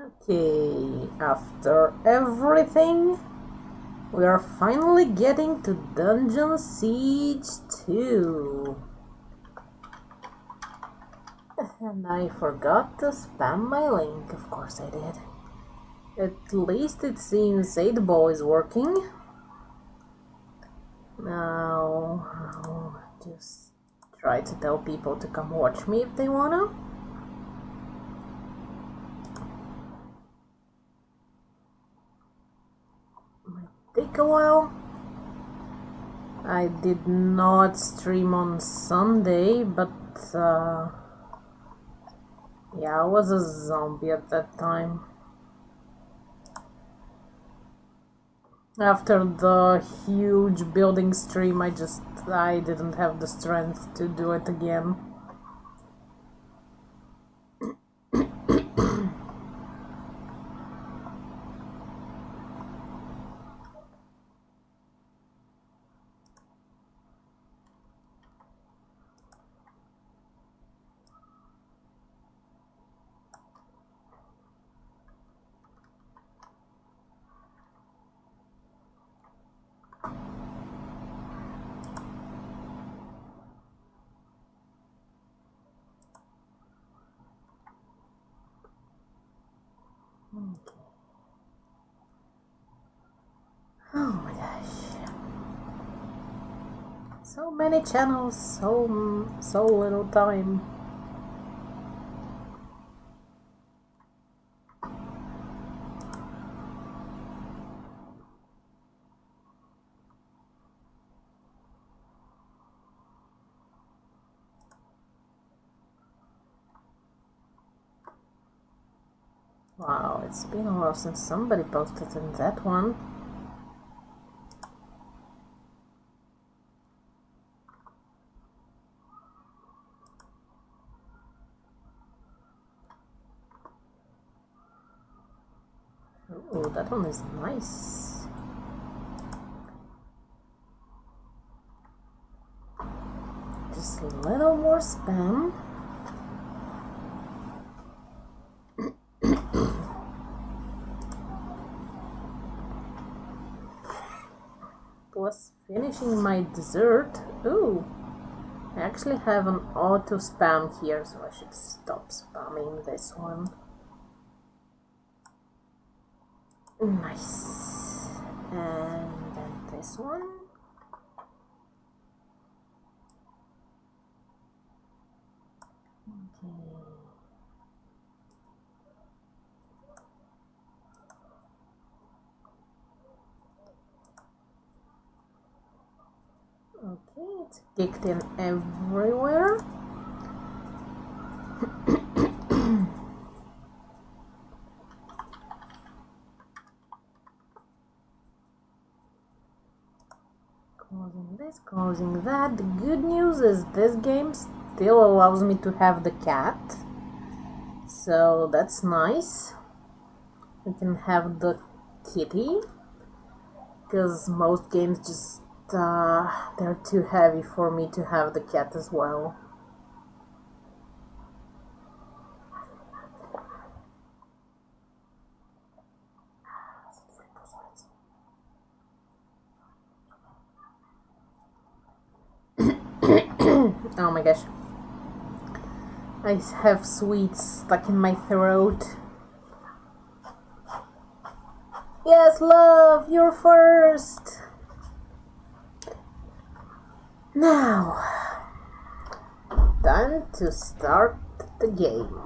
Okay, after everything, we are finally getting to Dungeon Siege 2. And I forgot to spam my link, of course I did. At least it seems 8-ball is working. Now, I'll just try to tell people to come watch me if they wanna. Take a while. I did not stream on Sunday, but yeah, I was a zombie at that time. After the huge building stream, I didn't have the strength to do it again. Okay. Oh my gosh. So many channels, so little time. Wow, it's been a while since somebody posted in that one. Oh, that one is nice. Just a little more spam. Plus finishing my dessert. Ooh, I actually have an auto spam here, so I should stop spamming this one. Nice. And then this one. Okay. Okay, it's kicked in everywhere. Closing this, closing that. The good news is this game still allows me to have the cat. So that's nice. We can have the kitty. Because most games just, they're too heavy for me to have the cat as well. Oh my gosh. I have sweets stuck in my throat. Yes, love, you're first. Now, time to start the game.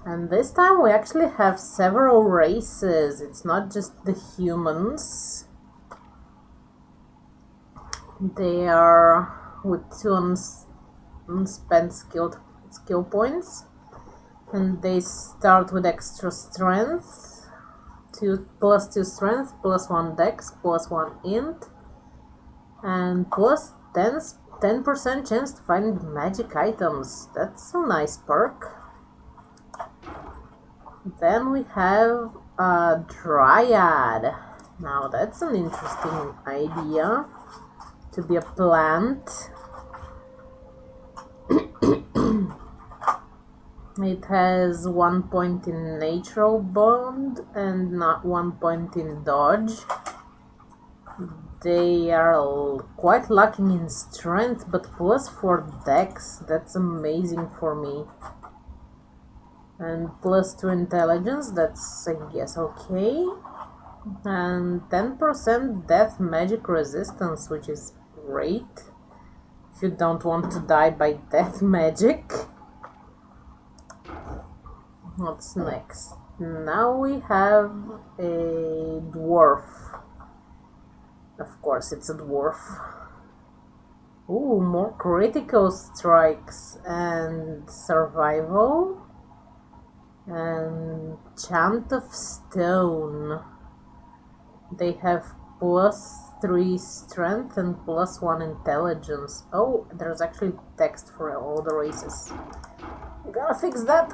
And this time we actually have several races. It's not just the humans. They are with 2 unspent skill points, and they start with extra strength, +2 strength, +1 dex, +1 int, and plus 10% chance to find magic items. That's a nice perk. Then we have a dryad. Now that's an interesting idea. To be a plant. It has 1 point in natural bond and not 1 point in dodge. They are quite lacking in strength, but plus 4 dex, that's amazing for me. And plus 2 intelligence, that's I guess okay. And 10% death magic resistance, which is great if you don't want to die by death magic. What's next? Now we have a dwarf. Of course it's a dwarf. Ooh, more critical strikes and survival and chant of stone. They have plus 3 strength and plus 1 intelligence. Oh, there's actually text for all the races. I gotta fix that.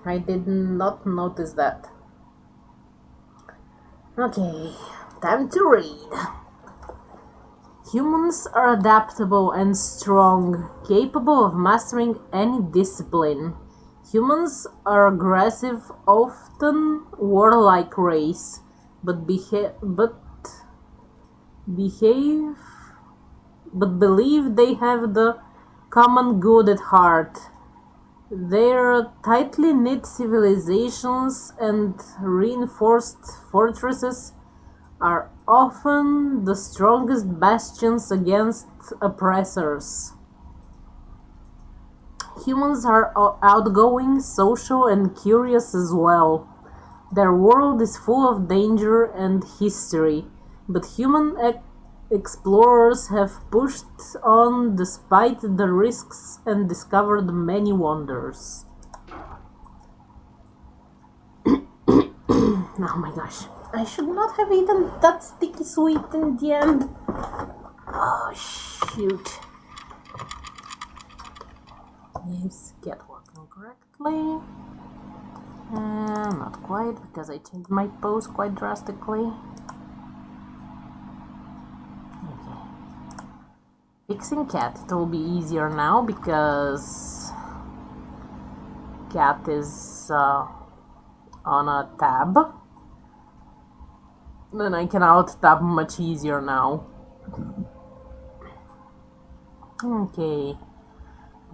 I did not notice that. Okay, time to read. Humans are adaptable and strong, capable of mastering any discipline. Humans are aggressive, often warlike race, but believe they have the common good at heart. Their tightly knit civilizations and reinforced fortresses are often the strongest bastions against oppressors. Humans are outgoing, social, and curious as well. Their world is full of danger and history, but human explorers have pushed on despite the risks and discovered many wonders. Oh my gosh. I should not have eaten that sticky sweet in the end. Oh shoot. Let's get working correctly. Not quite, because I changed my pose quite drastically. Okay. Fixing cat, it will be easier now because cat is on a tab. Then I can out-tab much easier now. Okay.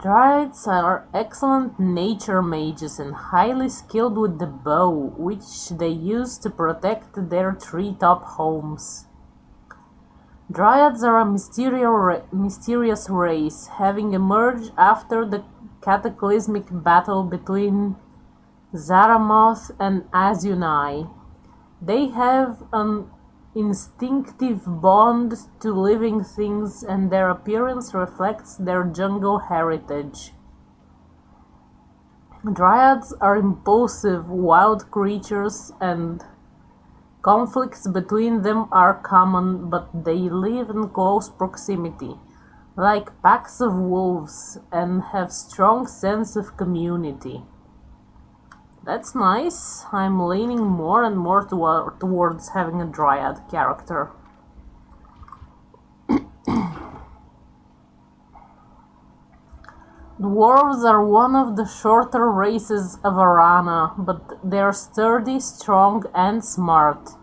Druids are excellent nature mages and highly skilled with the bow, which they use to protect their treetop homes. Dryads are a mysterious race, having emerged after the cataclysmic battle between Zaramoth and Azunai. They have an instinctive bond to living things, and their appearance reflects their jungle heritage. Dryads are impulsive, wild creatures, and conflicts between them are common, but they live in close proximity, like packs of wolves, and have strong sense of community. That's nice. I'm leaning more and more towards having a Dryad character. Dwarves are one of the shorter races of Aranna, but they're sturdy, strong, and smart.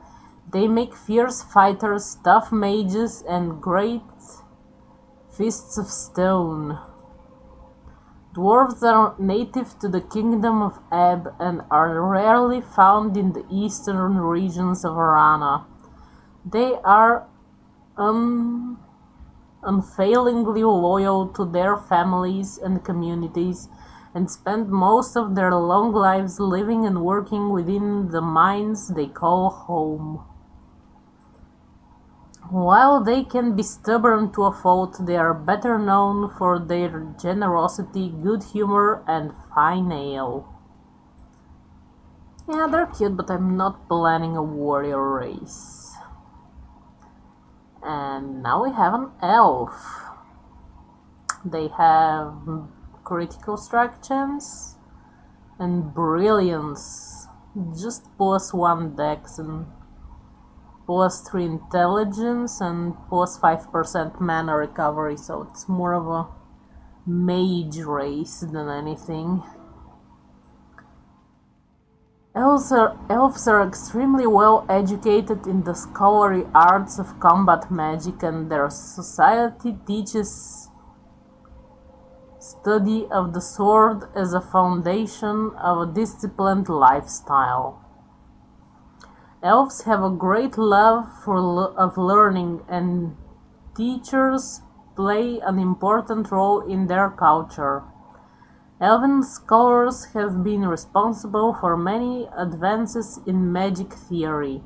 They make fierce fighters, tough mages, and great fists of stone. Dwarves are native to the Kingdom of Ebb and are rarely found in the eastern regions of Aranna. They are unfailingly loyal to their families and communities and spend most of their long lives living and working within the mines they call home. While they can be stubborn to a fault, they are better known for their generosity, good humor, and fine ale. Yeah, they're cute, but I'm not planning a warrior race. And now we have an elf. They have critical strike chance and brilliance, just +1 dex and +3 intelligence and +5% mana recovery, so it's more of a mage race than anything. Elves are extremely well educated in the scholarly arts of combat magic, and their society teaches study of the sword as a foundation of a disciplined lifestyle. Elves have a great love of learning, and teachers play an important role in their culture. Elven scholars have been responsible for many advances in magic theory.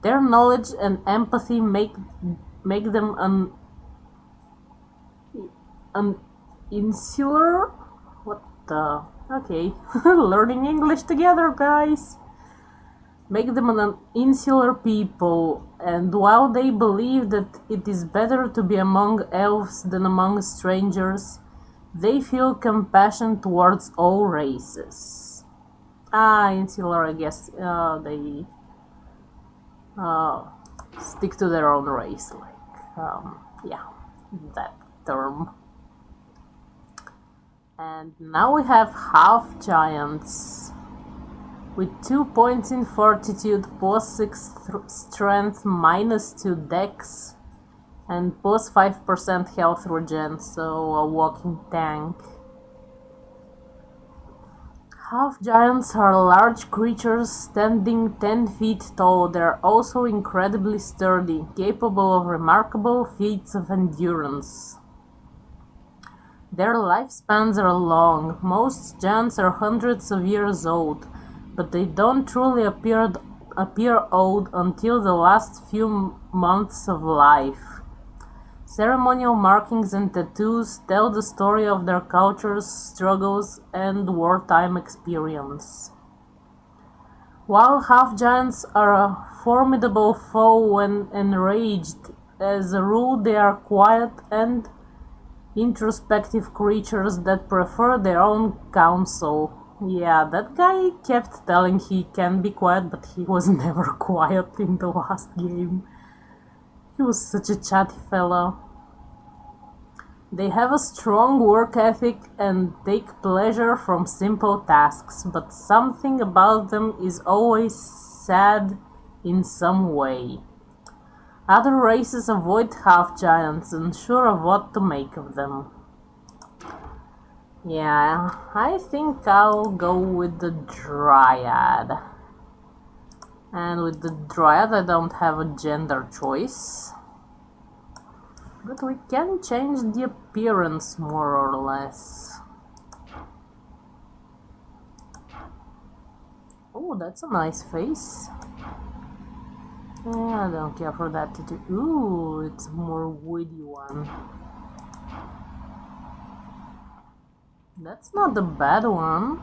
Their knowledge and empathy make them an insular... What the... Okay, learning English together, guys! Make them an insular people, and while they believe that it is better to be among elves than among strangers, they feel compassion towards all races. Insular, I guess they stick to their own race, yeah, that term. And now we have half giants. With 2 points in fortitude, plus 6 strength, minus 2 dex, and plus 5% health regen, so a walking tank. Half giants are large creatures standing 10 feet tall. They're also incredibly sturdy, capable of remarkable feats of endurance. Their lifespans are long. Most giants are hundreds of years old, but they don't truly appear old until the last few months of life. Ceremonial markings and tattoos tell the story of their cultures, struggles, and wartime experience. While half-giants are a formidable foe when enraged, as a rule they are quiet and introspective creatures that prefer their own counsel. Yeah, that guy kept telling he can be quiet, but he was never quiet in the last game. He was such a chatty fellow. They have a strong work ethic and take pleasure from simple tasks, but something about them is always sad in some way. Other races avoid half-giants, unsure of what to make of them. Yeah, I think I'll go with the Dryad. And with the Dryad I don't have a gender choice. But we can change the appearance more or less. Oh, that's a nice face. Yeah, I don't care for that to do. Ooh, it's a more woody one. That's not the bad one.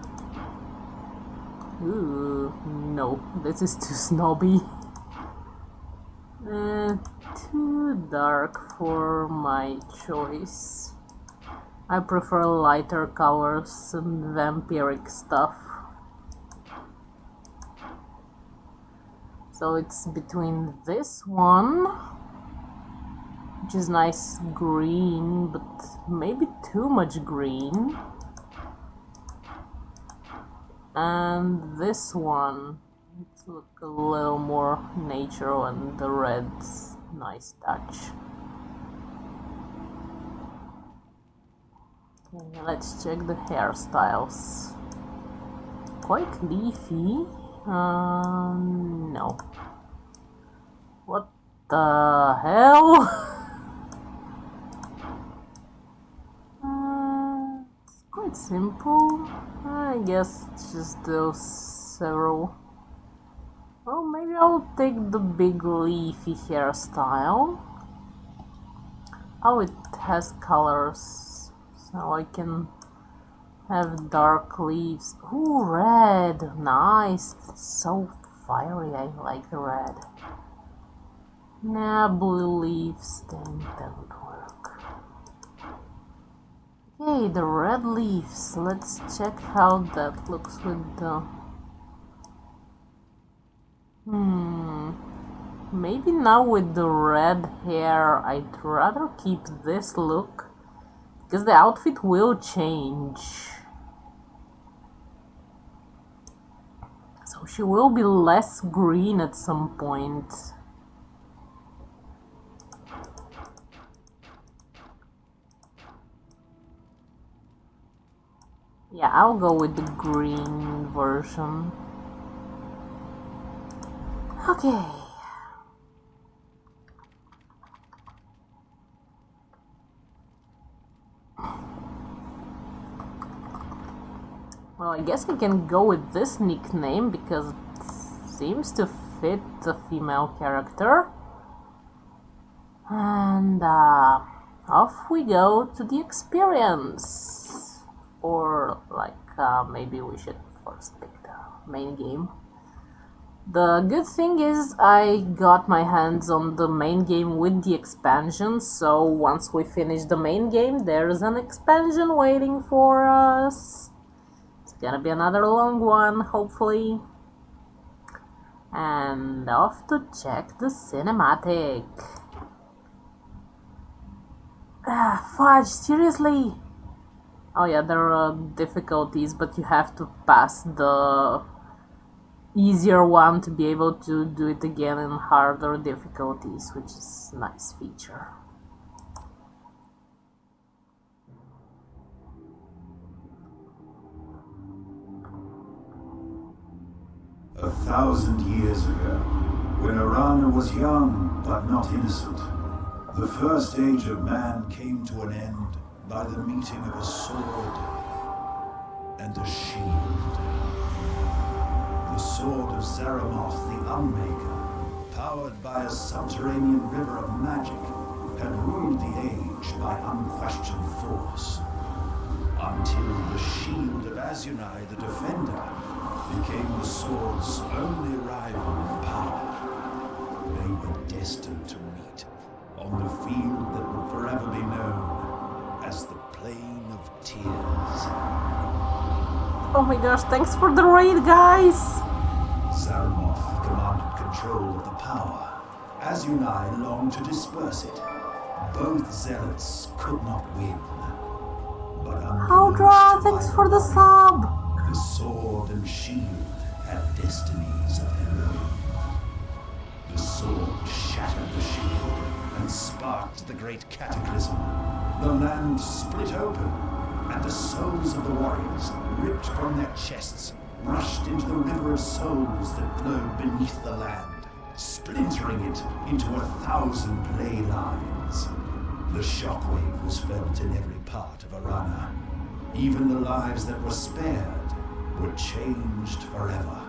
Ooh, no, this is too snobby. Too dark for my choice. I prefer lighter colors and vampiric stuff. So it's between this one, which is nice green, but maybe too much green, and this one. Let's look a little more natural, and the red's nice touch. Okay, let's check the hairstyles. Quite leafy. No. What the hell? It's quite simple. I guess it's just those several. Well, maybe I'll take the big leafy hairstyle. Oh, it has colors, so I can have dark leaves. Ooh, red! Nice! It's so fiery, I like the red. Nah, blue leaves, then don't work. Okay, the red leaves. Let's check how that looks with the... Maybe now with the red hair, I'd rather keep this look Because the outfit will change. So she will be less green at some point. Yeah, I'll go with the green version. Okay. Well, I guess I can go with this nickname because it seems to fit the female character. And off we go to the experience. Or like maybe we should first pick the main game. The good thing is I got my hands on the main game with the expansion, so once we finish the main game, there's an expansion waiting for us. It's gonna be another long one, hopefully. And off to check the cinematic. Fudge, seriously? Oh yeah, there are difficulties, but you have to pass the easier one to be able to do it again in harder difficulties, which is a nice feature. A 1,000 years ago, when Aranna was young but not innocent, the first age of man came to an end by the meeting of a sword and a shield. The sword of Zaramoth the Unmaker, powered by a subterranean river of magic, had ruled the age by unquestioned force, until the shield of Azunai the Defender became the sword's only rival in power. They were destined to meet on the field that would forever be known as the Plain of Tears. Oh my gosh, thanks for the raid, guys! Zaramoth commanded control of the power. Azunai longed to disperse it. Both zealots could not win. But Audra, thanks for the sub! The sword and shield had destinies of their own. The sword shattered the shield and sparked the great cataclysm. The land split open, and the souls of the warriors, ripped from their chests, rushed into the river of souls that flowed beneath the land, splintering it into 1,000 ley lines. The shockwave was felt in every part of Aranna. Even the lives that were spared were changed forever.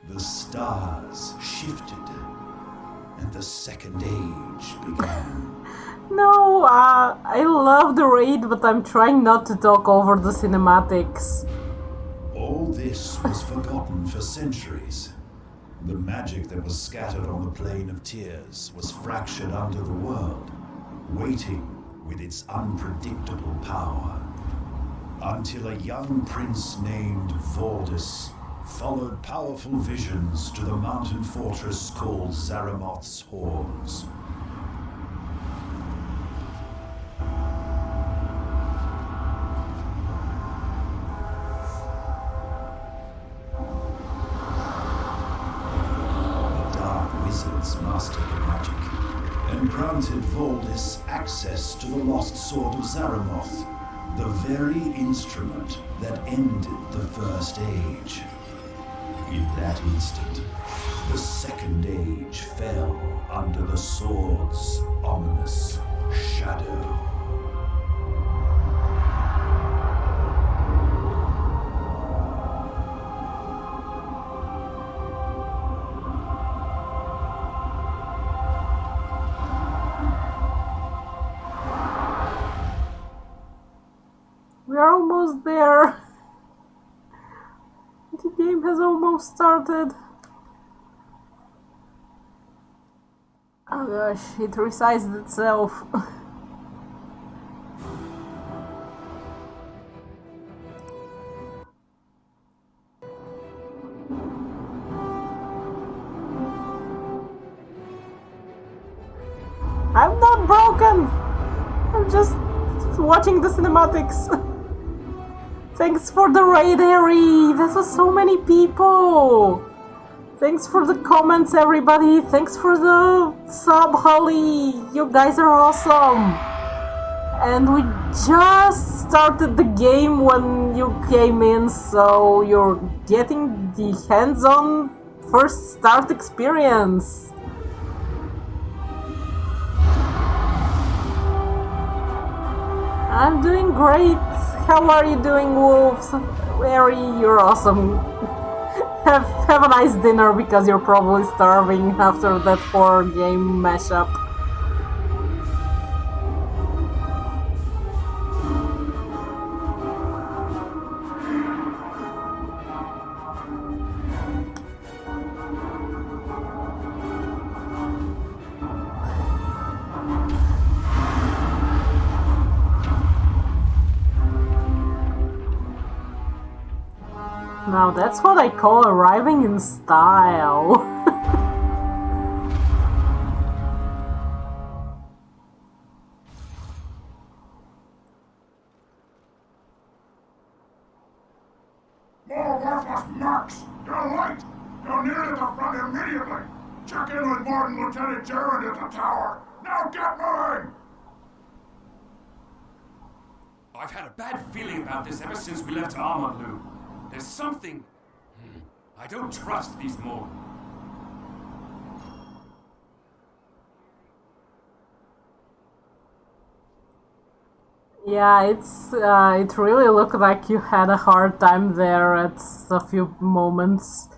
The stars shifted, and the second age began. No, I love the raid, but I'm trying not to talk over the cinematics. All this was forgotten for centuries. The magic that was scattered on the Plain of Tears was fractured under the world, waiting with its unpredictable power. Until a young prince named Valdis followed powerful visions to the mountain fortress called Zaramoth's Horns. The dark wizards mastered the magic and granted Valdis access to the lost sword of Zaramoth, the very instrument that ended the First Age. In that instant, the Second Age fell under the sword's ominous shadow. We're almost there. The game has almost started. Oh gosh, it resized itself. I'm not broken! I'm just watching the cinematics. Thanks for the raid, Harry. This was so many people. Thanks for the comments, everybody. Thanks for the sub, Holly. You guys are awesome. And we just started the game when you came in, so you're getting the hands-on first start experience. I'm doing great. How are you doing, Wolves? Harry, you're awesome. Have a nice dinner because you're probably starving after that 4-game mashup. Now that's what I call arriving in style. More worthless mercs! You're late! You're near the front immediately! Check in with Martin Lieutenant Jarrett at the tower! Now get moving! I've had a bad feeling about this ever since we left Armadillo. There's something... I don't trust these more. Yeah, it really looked like you had a hard time there at a few moments.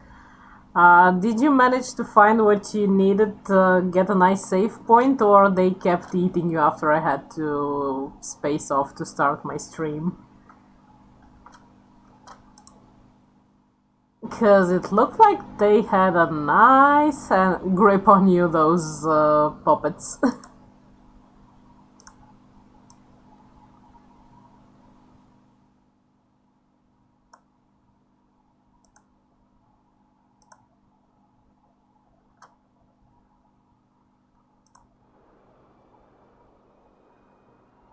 Did you manage to find what you needed to get a nice save point, or they kept eating you after I had to space off to start my stream? Because it looked like they had a nice grip on you, those puppets.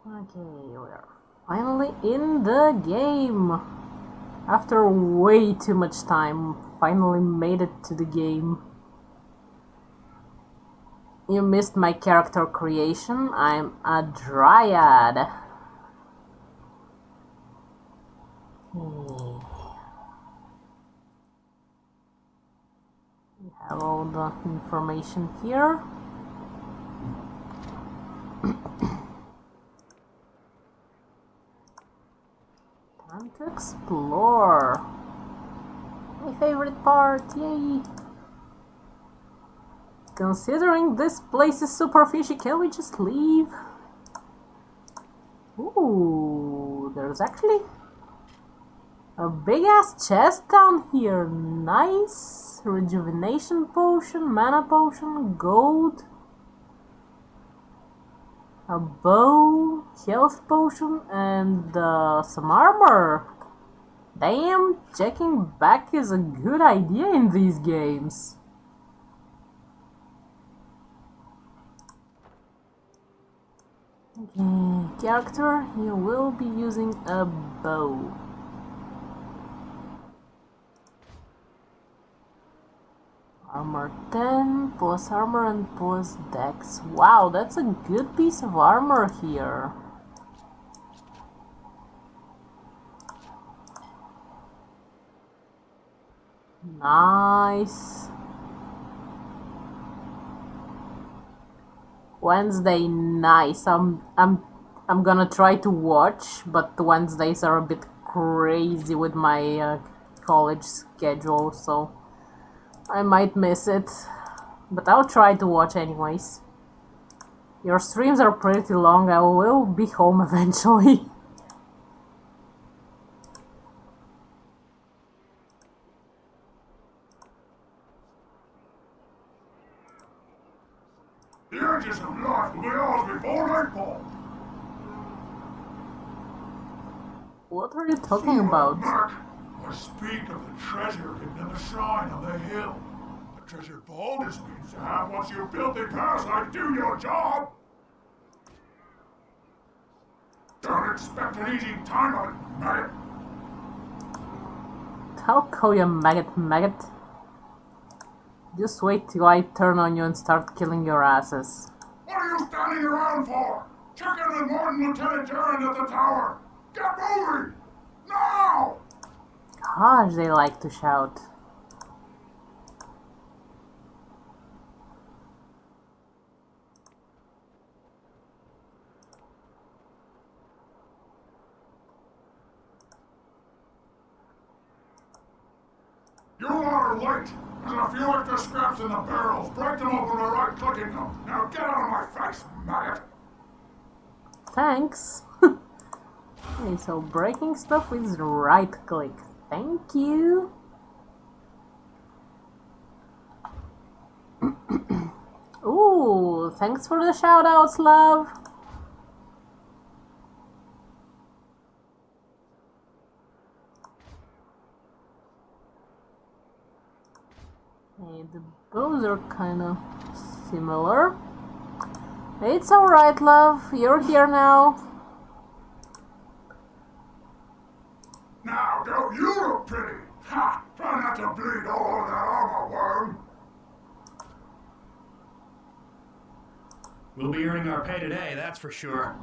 Okay, we're finally in the game. After way too much time, finally made it to the game. You missed my character creation. I'm a dryad. Okay. We have all the information here. Time to explore. My favorite part, yay! Considering this place is super fishy, can we just leave? Ooh, there's actually a big ass chest down here. Nice. Rejuvenation potion, mana potion, gold. A bow, health potion, and some armor. Damn, checking back is a good idea in these games. Okay, character, you will be using a bow. Armor 10, plus armor and plus dex. Wow, that's a good piece of armor here. Nice. Wednesday, nice. I'm gonna try to watch, but the Wednesdays are a bit crazy with my college schedule, so I might miss it, but I'll try to watch anyways. Your streams are pretty long. I will be home eventually. The edges of life will be ours before nightfall. What are you talking about? Mark, I speak of the treasure hidden in the shrine on the hill. The treasured vault is means to have once you filthy parasite do your job. Turn it expect an easy time of it, maggot. I'll call you maggot. Just wait till I turn on you and start killing your asses. What are you standing around for? Check in with Morton Lieutenant Gerard at the tower. Get moving! Now! Gosh, they like to shout. You are late. There's a few extra scraps in the barrels. Break them open by right-clicking them. Now get out of my face, maggot! Thanks. Okay, so breaking stuff is right click. Thank you. Ooh, thanks for the shoutouts, love. Okay, the bows are kinda similar. It's alright, love. You're here now. Now, don't you look pretty? Ha! Try not to bleed all over that armor, worm. We'll be earning our pay today, that's for sure.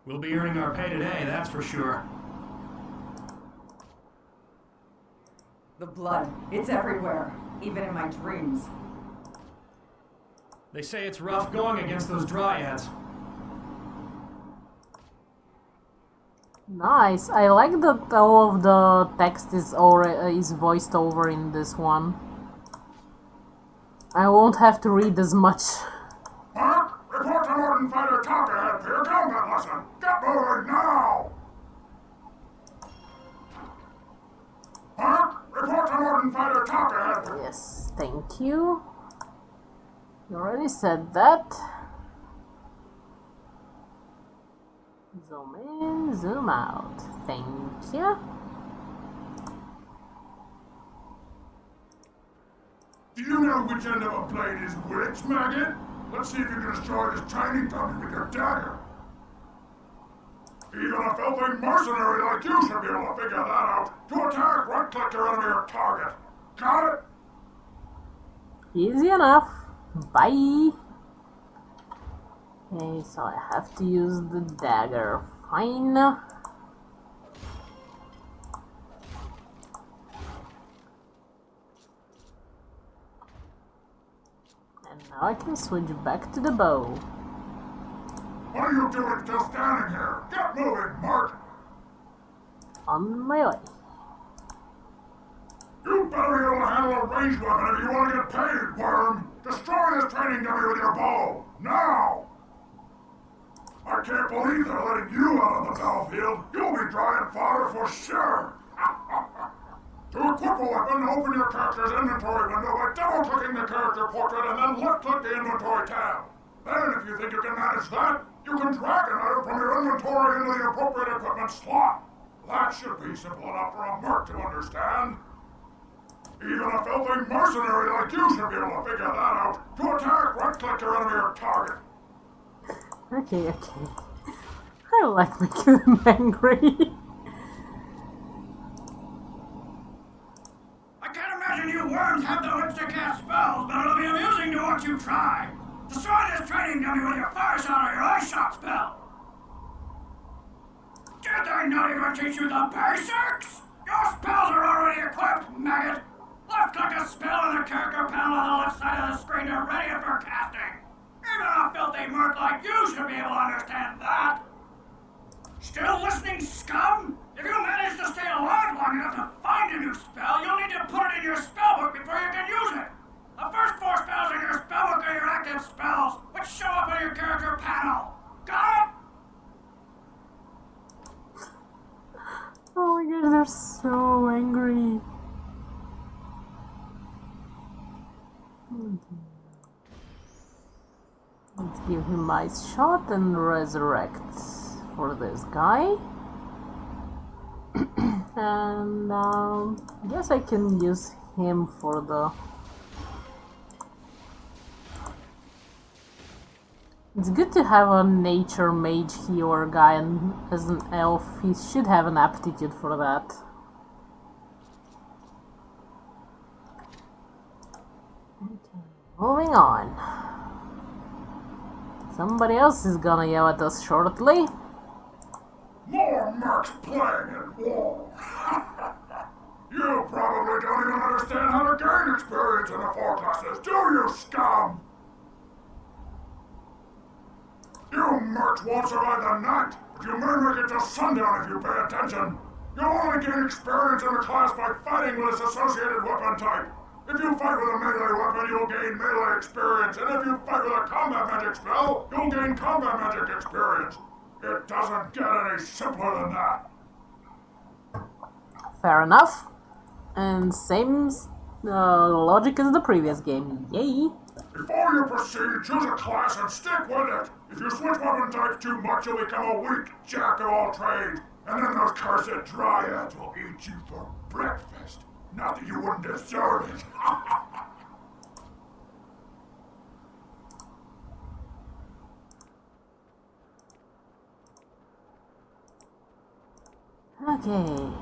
We'll be earning our pay today, that's for sure. The blood, it's everywhere, even in my dreams. They say it's rough going against those dryads. Nice. I like that all of the text is voiced over in this one. I won't have to read as much. Mark, report to Morton Fighter Talk ahead for your combat lesson. Get moving now! Mark, report to Morton Fighter Talk ahead for... Yes, thank you. You already said that. Zoom in, zoom out. Thank you. Do you know which end of a blade is which, maggot? Let's see if you can destroy this training dummy with your dagger. Even a filthy mercenary like you should be able to figure that out. To attack, right-click your enemy or target. Got it? Easy enough. Bye. Okay, so I have to use the dagger. Fine. And now I can switch back to the bow. What are you doing still standing here? Get moving, Mark! On my way. You better be able to handle a ranged weapon if you want to get paid, worm! Destroy this training dummy with your bow! Now! I can't believe they're letting you out on the battlefield! You'll be dry and fodder for sure! To equip a weapon, open your character's inventory window by double-clicking the character portrait and then left-click the inventory tab. Then, if you think you can manage that, you can drag an item from your inventory into the appropriate equipment slot. That should be simple enough for a merc to understand. Even a filthy mercenary like you should be able to figure that out. To attack, right-click your enemy or target. Okay. I like making them angry. I can't imagine you worms have the wits to cast spells, but it'll be amusing to watch you try. Destroy this training dummy with your fire shot or your ice shot spell. Did they not even teach you the basics? Your spells are already equipped, maggot. Left-click a spell in the character panel on the left side of the screen to ready it for casting. Even a filthy merc like you should be able to understand that. Still listening, scum? If you manage to stay alive long enough to find a new spell, you'll need to put it in your spellbook before you can use it. The first 4 spells in your spellbook are your active spells, which show up on your character panel. Got it? Oh my god, they're so angry. Let's give him ice shot and resurrect for this guy. And guess I can use him for the It's good to have a nature mage healer guy, and as an elf, he should have an aptitude for that. Okay, moving on. Somebody else is gonna yell at us shortly. More mercs playing at war. You probably don't even understand how to gain experience in the 4 classes, do you, scum? You mercs won't survive the night, but you may make it to sundown if you pay attention. You'll only gain experience in the class by fighting with its associated weapon type. If you fight with a melee weapon, you'll gain melee experience, and if you fight with a combat magic spell, you'll gain combat magic experience. It doesn't get any simpler than that. Fair enough. And same logic as the previous game. Yay! Before you proceed, choose a class and stick with it. If you switch weapon types too much, you'll become a weak jack of all trades. And then those cursed dryads will eat you for breakfast. Not that you wouldn't deserve it. Okay.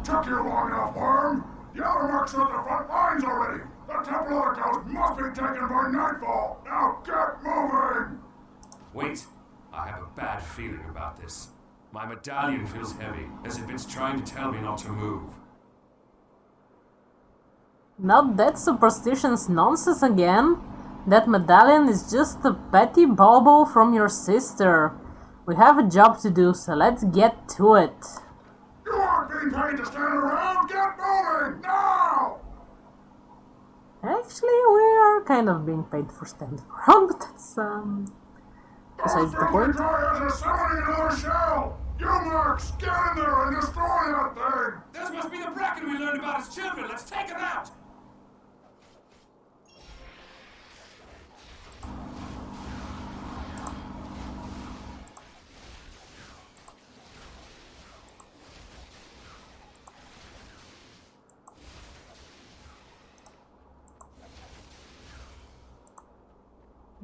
Took you long enough, Worm. The other marks are at the front lines already. The Temple of the Ghost must be taken by nightfall. Now get moving! Wait, I have a bad feeling about this. My medallion feels heavy, as if it's trying to tell me not to move. Not that superstitious nonsense again. That medallion is just a petty bauble from your sister. We have a job to do, so let's get to it. You aren't being paid to stand around. Get moving now! Actually, we are kind of being paid for standing around, but that's besides the point. Dryads are summoning another shell. You mercs, get in there and destroy that thing. This must be the Bracken we learned about as children. Let's take him out!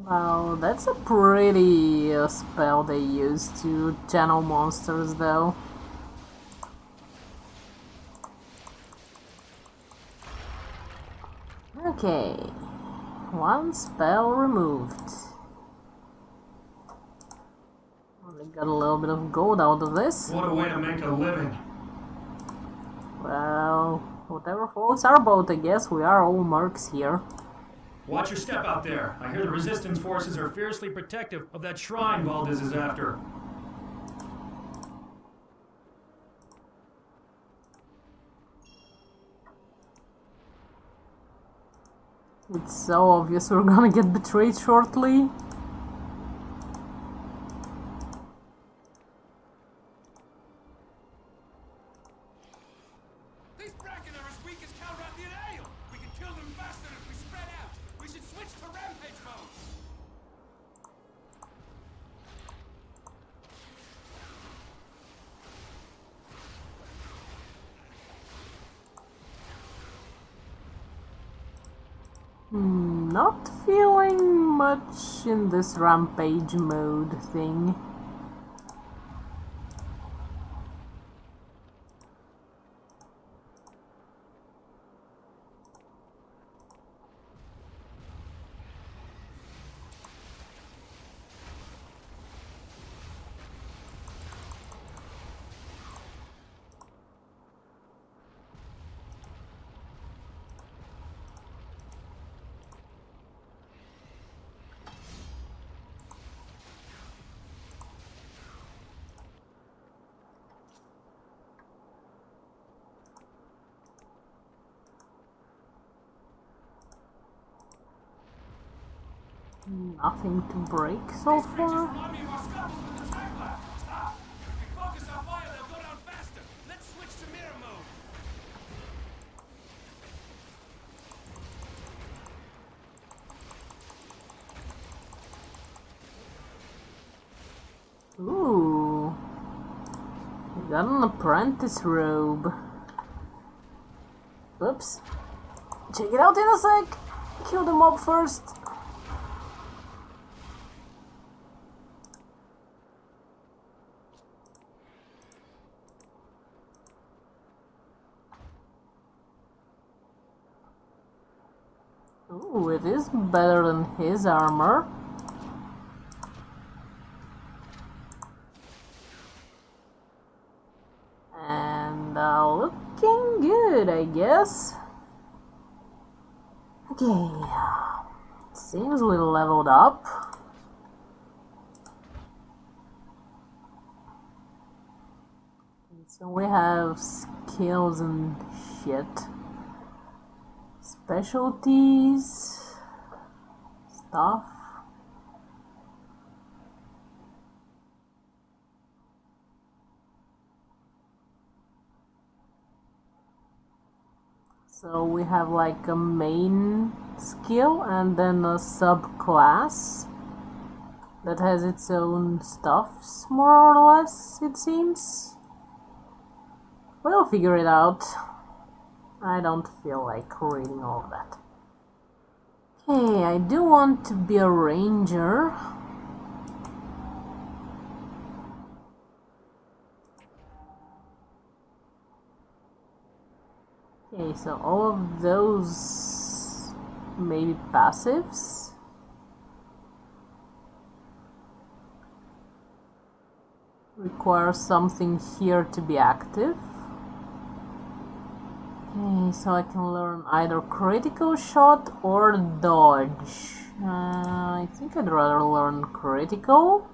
Wow, that's a pretty spell they use to channel monsters, though. Okay, one spell removed. Only got a little bit of gold out of this. What a way to make a living. Well, whatever floats our boat, I guess. We are all mercs here. Watch your step out there. I hear the resistance forces are fiercely protective of that shrine Valdez is after. It's so obvious we're gonna get betrayed shortly. These Bracken are as weak as Calrathian ale! We can kill them faster if we spread out! We should switch to rampage mode! Not feeling much in this rampage mode thing. Nothing to break so far. Remind me of our scuffles with the time lapse. Ah! If we focus our fire, they'll go down faster. Let's switch to mirror mode. Ooh. We got an apprentice robe. Oops. Check it out in a sec. Kill the mob first. Ooh, it is better than his armor. And looking good, I guess. Okay, seems we leveled up. So we have skills and shit. Specialties. Stuff. So we have like a main skill and then a subclass that has its own stuffs, more or less, it seems. We'll figure it out. I don't feel like reading all of that. Okay, I do want to be a ranger. Okay, so all of those maybe passives. Require something here to be active. Okay, so I can learn either critical shot or dodge. I think I'd rather learn critical.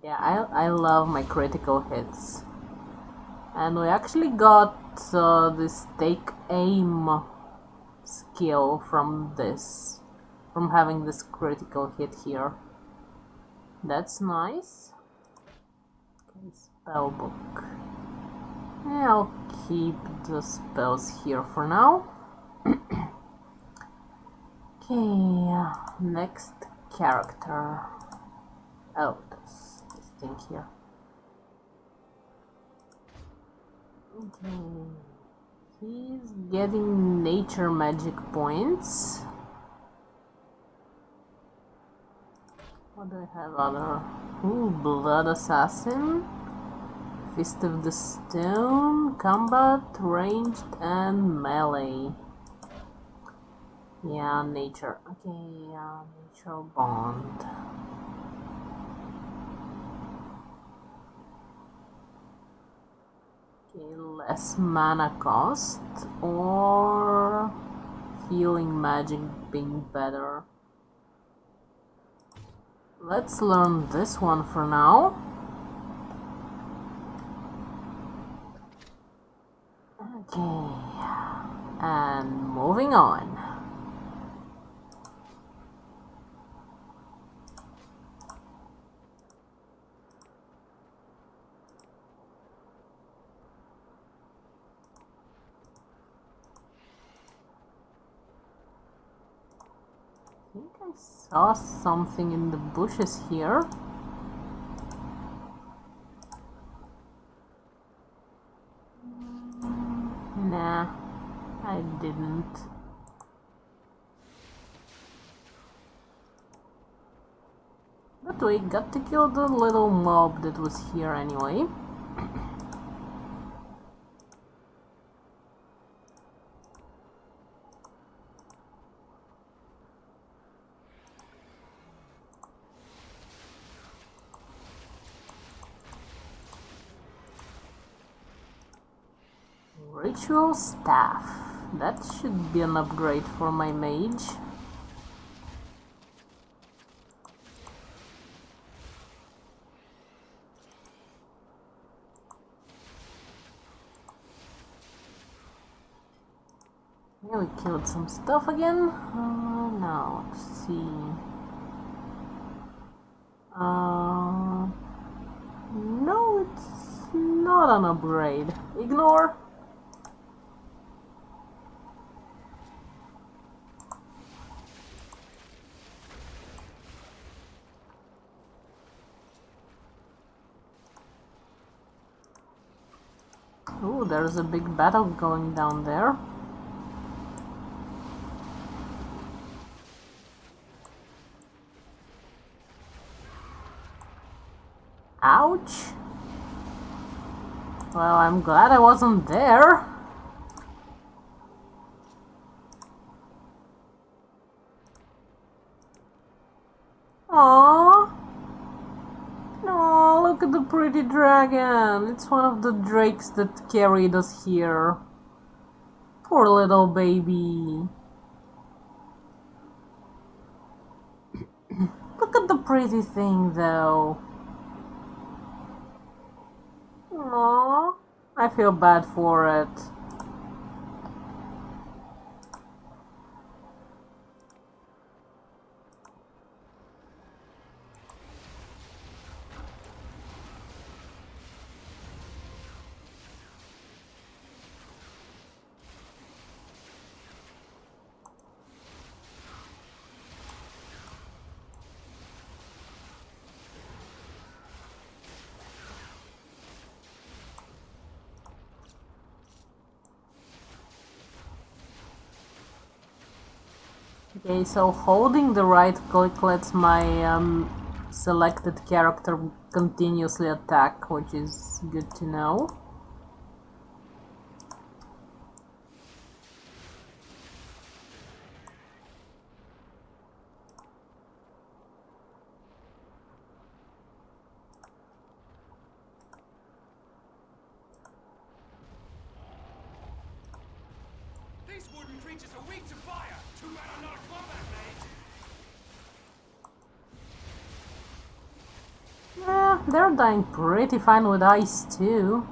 Yeah, I love my critical hits. And we actually got this take aim skill from this. From having this critical hit here. That's nice. Okay, spellbook. Yeah, I'll keep the spells here for now. Okay, next character. Oh, this thing here. Okay, he's getting nature magic points. What do I have other? Ooh, Blood Assassin, Fist of the Stone, Combat, Ranged, and Melee. Yeah, Nature. Okay, Nature Bond. Okay, less mana cost, or healing magic being better. Let's learn this one for now. Okay, and moving on. I think I saw something in the bushes here. Nah, I didn't. But we got to kill the little mob that was here anyway. Ritual Staff. That should be an upgrade for my mage. Yeah, we killed some stuff again. Now, let's see. No, it's not an upgrade. Ignore. Ooh, there's a big battle going down there. Ouch! Well, I'm glad I wasn't there. Look at the pretty dragon. It's one of the drakes that carried us here. Poor little baby. Look at the pretty thing, though. Aww, I feel bad for it. Okay, so holding the right click lets my selected character continuously attack, which is good to know. These wooden creatures are weak to fire. Too bad I'm not a combat mage. Yeah, they're dying pretty fine with ice too.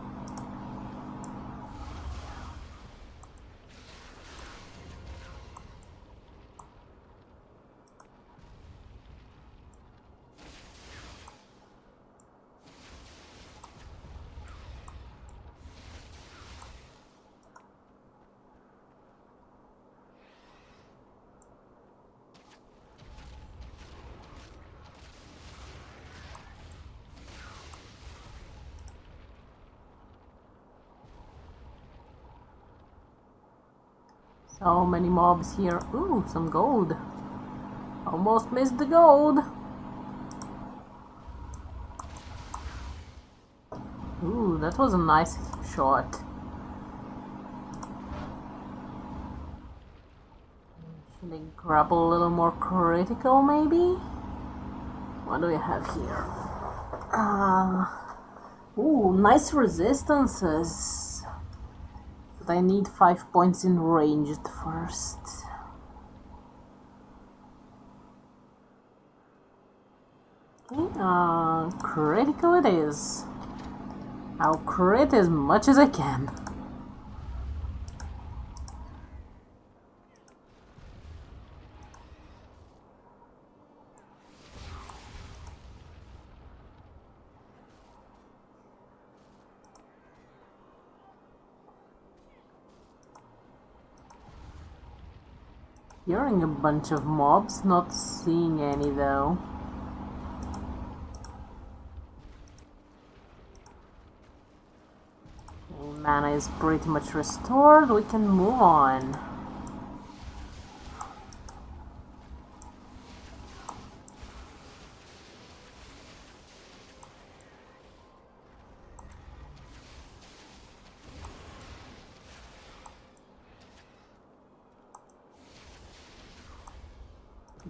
So many mobs here. Ooh, some gold. Almost missed the gold. Ooh, that was a nice shot. Should I grab a little more critical, maybe? What do we have here? Ooh, nice resistances. But I need 5 points in ranged first. Okay, critical it is. I'll crit as much as I can. Hearing a bunch of mobs, not seeing any though. Okay, mana is pretty much restored, we can move on.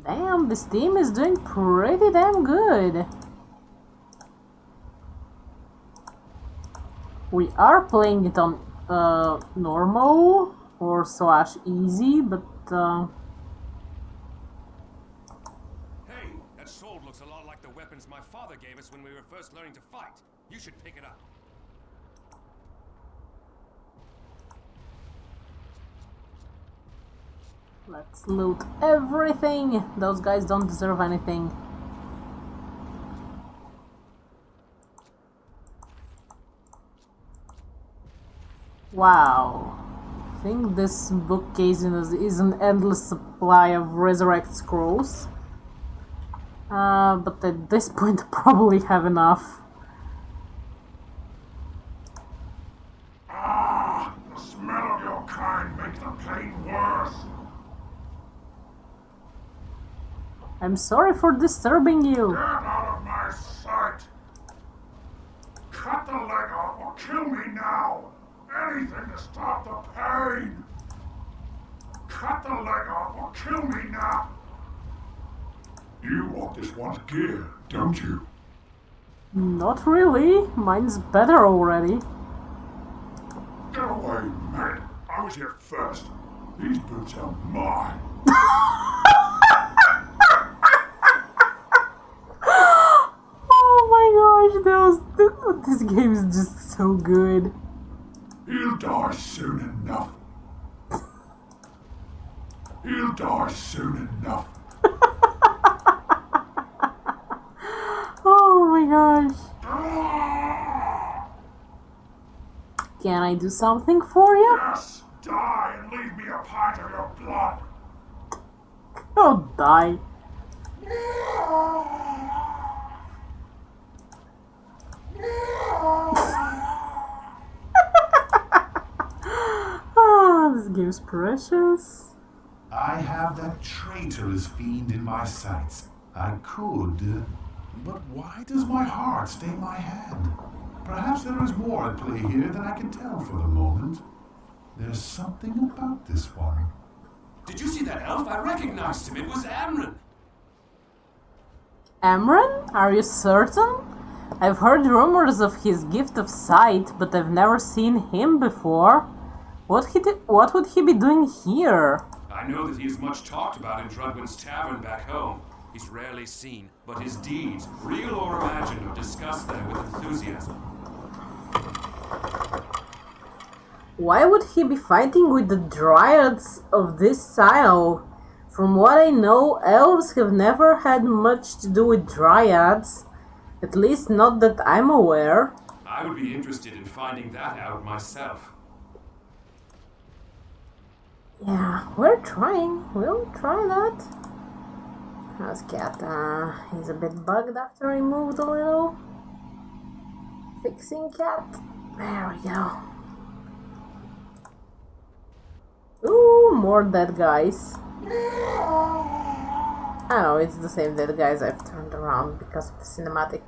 Damn, this team is doing pretty damn good. We are playing it on normal or slash easy, but Hey, that sword looks a lot like the weapons my father gave us when we were first learning to fight. You should pick it up. let's loot everything. Those guys don't deserve anything. Wow. I think this bookcase is an endless supply of resurrect scrolls. But at this point I probably have enough. Ah, the smell of your kind makes the pain worse. I'm sorry for disturbing you. Get out of my sight. Cut the leg off or kill me now. Anything to stop the pain. Cut the leg off or kill me now. You want this one's gear, don't you? Not really. Mine's better already. Get away, man. I was here first. These boots are mine. Oh my gosh, this game is just so good. He'll die soon enough. He'll die soon enough. Oh my gosh. Can I do something for you? Yes, die and leave me a pint of your blood. Don't die. Ah, this game's precious. I have that traitorous fiend in my sights. I could, but why does my heart stay my hand? Perhaps there is more at play here than I can tell for the moment. There's something about this one. Did you see that elf? I recognized him. It was Amran. Amran? Are you certain? I've heard rumors of his gift of sight, but I've never seen him before. What would he be doing here? I know that he is much talked about in Drudwin's tavern back home. He's rarely seen, but his deeds, real or imagined, are discussed there with enthusiasm. Why would he be fighting with the dryads of this silo? From what I know, elves have never had much to do with dryads. At least not that I'm aware. I would be interested in finding that out myself. Yeah, we're trying. We'll try that. How's cat? He's a bit bugged after I moved a little. Fixing cat. There we go. Ooh, more dead guys. I know, it's the same dead guys I've turned around because of the cinematic.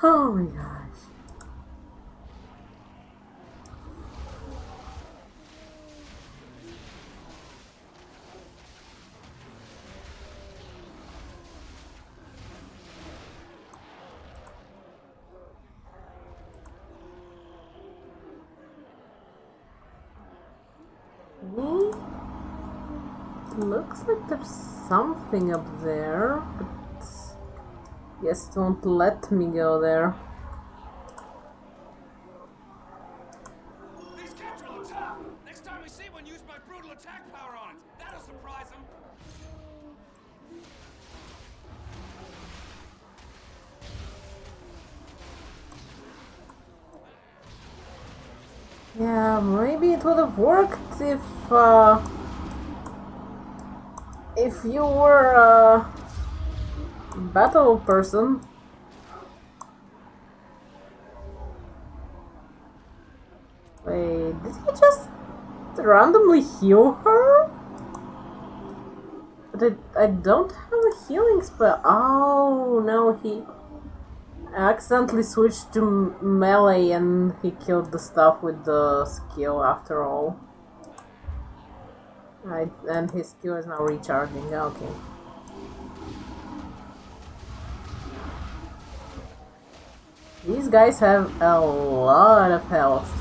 Oh my gosh. Looks like there's something up there, but guess it won't let me go there. These capture looks up! Next time we see one, use my brutal attack power on it. That'll surprise him. Yeah, maybe it would have worked if you were a battle person. Wait, did he just randomly heal her? But I don't have a healing spell. Oh no, he accidentally switched to melee and he killed the stuff with the skill after all. Right, and his skill is now recharging. Okay. These guys have a lot of health.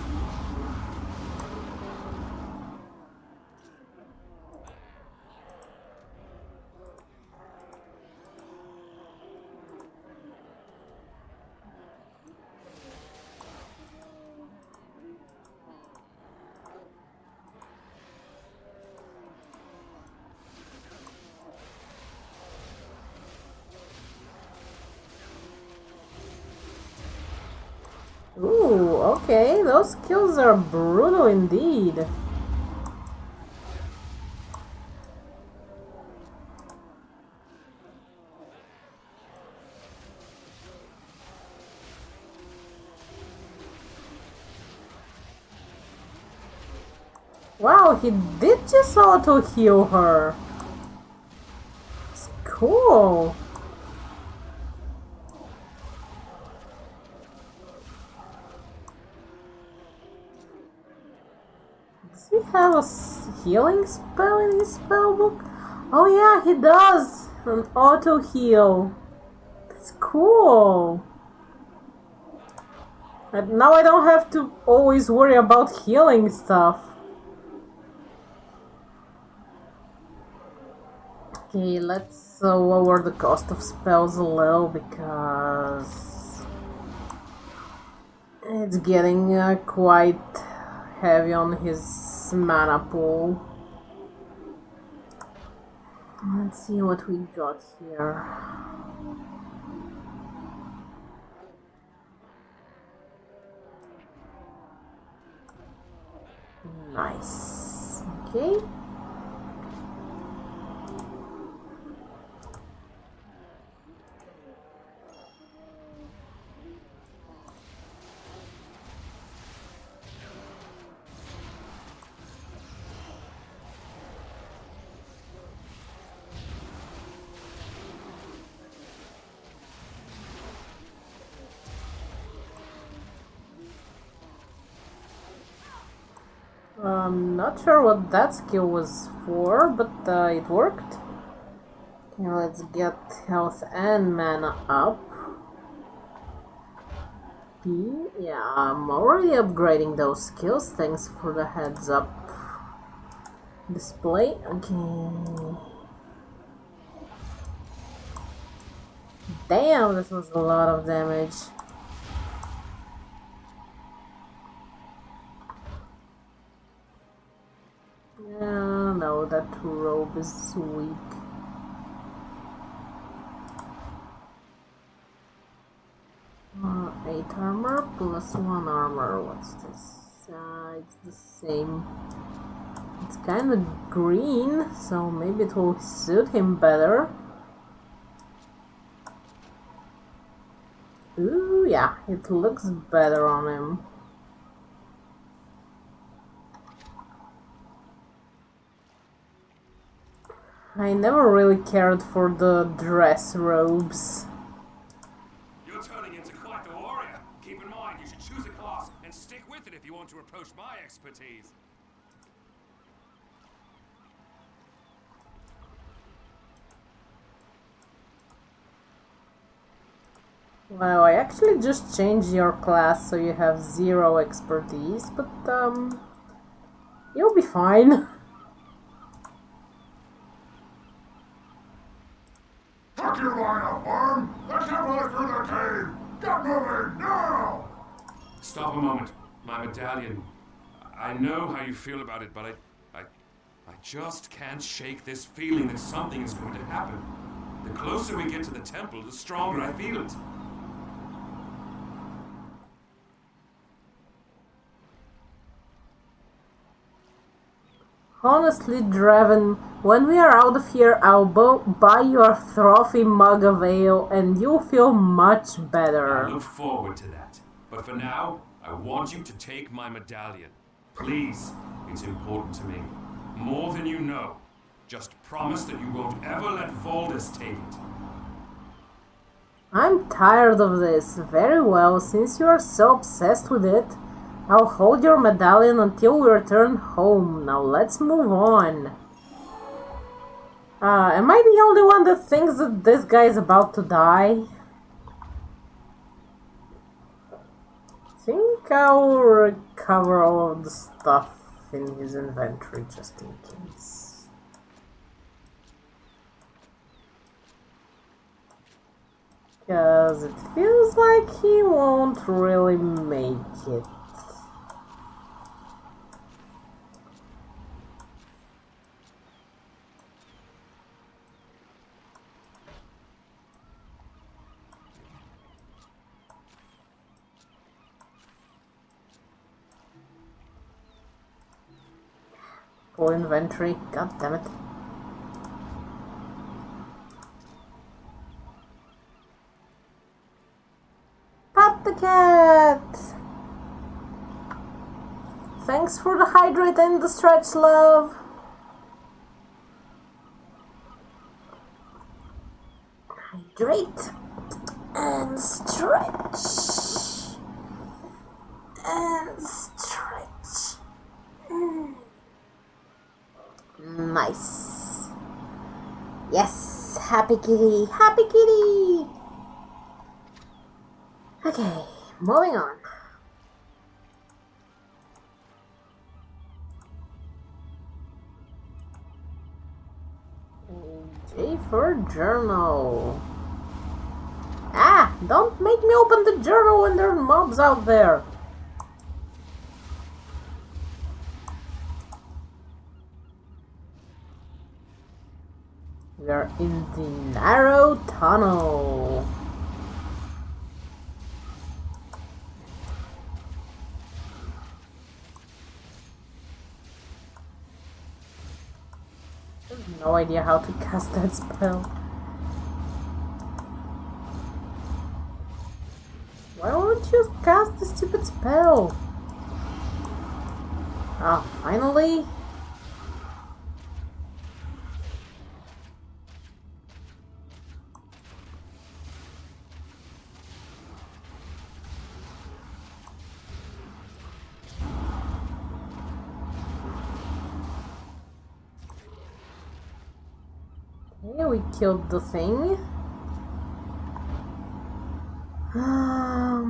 Ooh, okay, those kills are brutal indeed. Wow, he did just auto heal her. It's cool. Does he have a healing spell in his spell book? Oh yeah, he does! An auto heal. That's cool. And now I don't have to always worry about healing stuff. Okay, let's lower the cost of spells a little because it's getting quite heavy on his mana pool. Let's see what we got here. Nice. Okay. I'm not sure what that skill was for, but it worked. Okay, let's get health and mana up. Yeah, I'm already upgrading those skills. Thanks for the heads up display. Okay. Damn, this was a lot of damage. Yeah, no, that robe is weak. Eight armor plus 1 armor. What's this? It's the same. It's kind of green, so maybe it will suit him better. Ooh, yeah, it looks better on him. I never really cared for the dress robes. You're turning into quite the warrior. Keep in mind, you should choose a class and stick with it if you want to approach my expertise. Well, I actually just changed your class so you have 0 expertise, but you'll be fine. Tuck your line up, Worm! The temple is through the cave! Get moving, now! Stop a moment. My medallion. I know how you feel about it, but I just can't shake this feeling that something is going to happen. The closer we get to the temple, the stronger I feel it. Honestly, Draven, when we are out of here, I'll buy your trophy mug of ale and you'll feel much better. I look forward to that. But for now, I want you to take my medallion. Please, it's important to me. More than you know. Just promise that you won't ever let Voldus take it. I'm tired of this. Very well, since you are so obsessed with it, I'll hold your medallion until we return home. Now let's move on. Am I the only one that thinks that this guy is about to die? I think I'll recover all of the stuff in his inventory just in case. Because it feels like he won't really make it. Full inventory, god damn it. Pat the cat! Thanks for the hydrate and the stretch, love. Hydrate and stretch. And stretch. Nice. Yes! Happy kitty! Happy kitty! Okay, moving on. J for journal. Ah! Don't make me open the journal when there are mobs out there. We are in the narrow tunnel. I have no idea how to cast that spell. Why won't you cast the stupid spell? Ah, finally. Okay, we killed the thing. I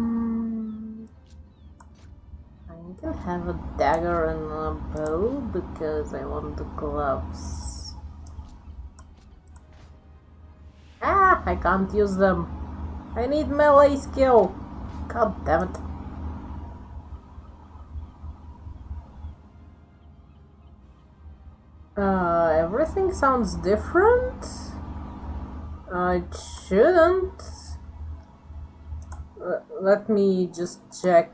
can have a dagger and a bow because I want the gloves. Ah, I can't use them. I need melee skill. God damn it. Everything sounds different. It shouldn't. Let me just check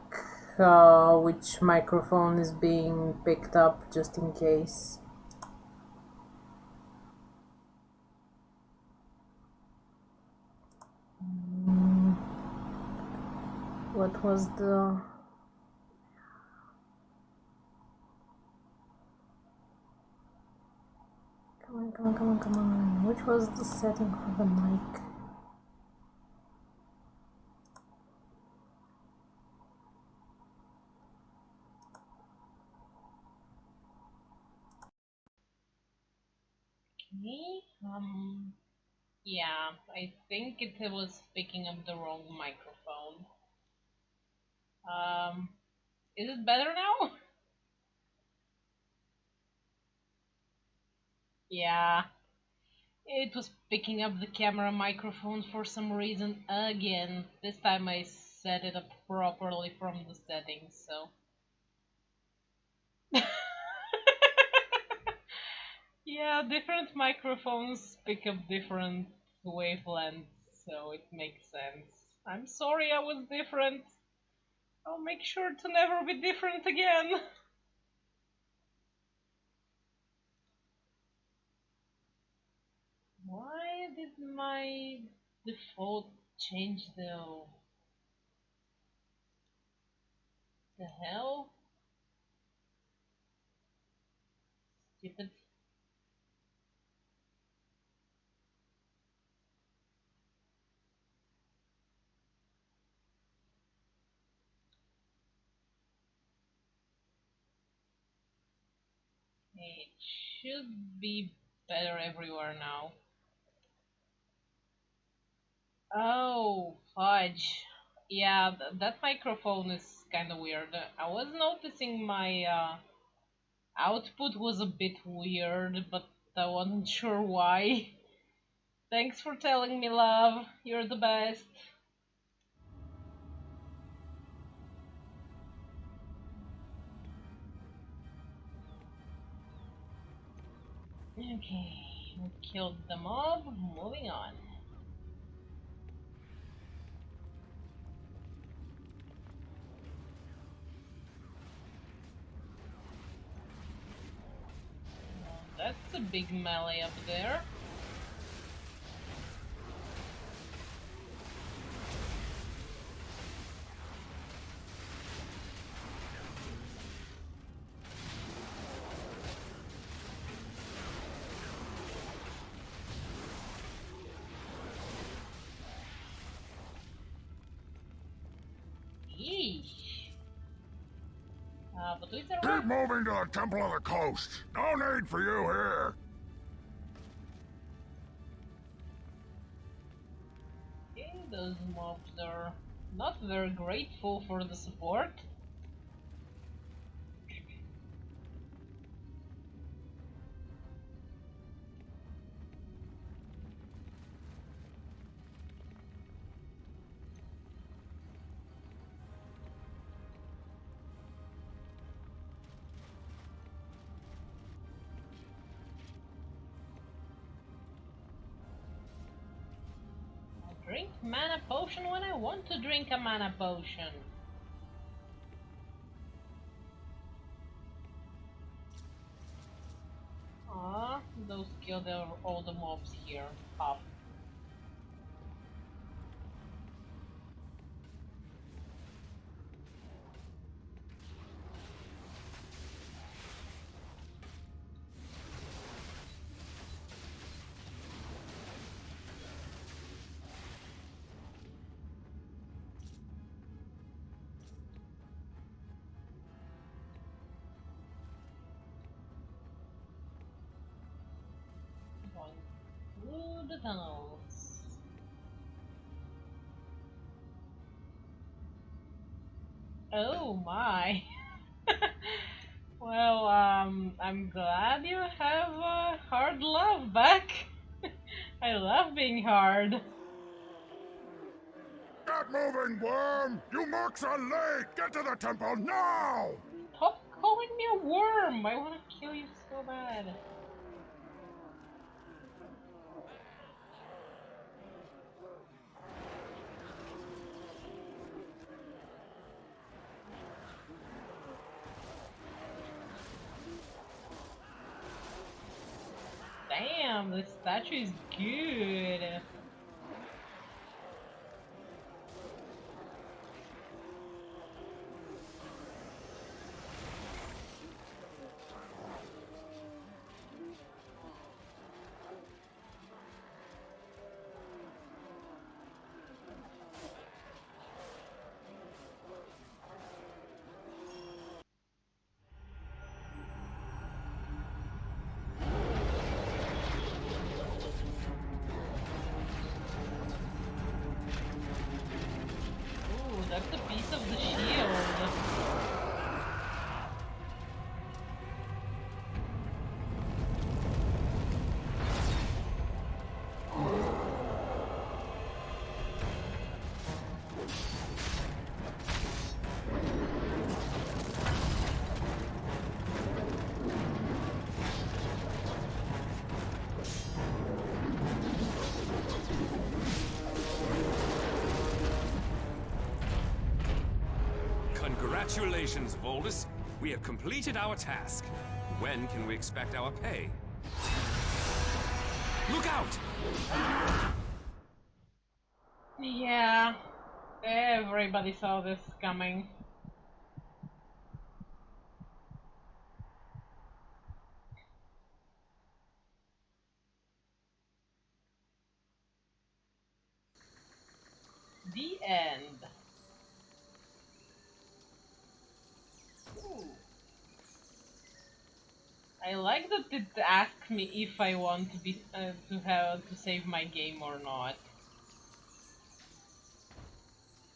which microphone is being picked up just in case. What was the... Come on. Which was the setting for the mic? Okay, yeah, I think it was picking up the wrong microphone. Is it better now? Yeah, it was picking up the camera microphone for some reason again. This time I set it up properly from the settings, so. Yeah, different microphones pick up different wavelengths, so it makes sense. I'm sorry I was different. I'll make sure to never be different again. Why did my default change though? The hell? Stupid. It should be better everywhere now. Oh, fudge. Yeah, that microphone is kind of weird. I was noticing my output was a bit weird, but I wasn't sure why. Thanks for telling me, love. You're the best. Okay, we killed the mob. Moving on. That's a big melee up there. Yeesh. But we Keep survived. moving to the Temple of the Coast. No need for you here. Those mobs are not very grateful for the support. Drink mana potion when I want to drink a mana potion. Ah, those killed all the mobs here. Up. Going through the tunnels. Oh my. Well, I'm glad you have hard love back. I love being hard. Get moving, worm! You marks are late! Get to the temple now! Stop calling me a worm! I wanna kill you so bad. Damn, this statue is good. Ooh, that's a piece of the shield. Congratulations, Voldus. We have completed our task. When can we expect our pay? Look out! Yeah, everybody saw this coming. The end. Ooh. I like that it asks me if I want to be to save my game or not.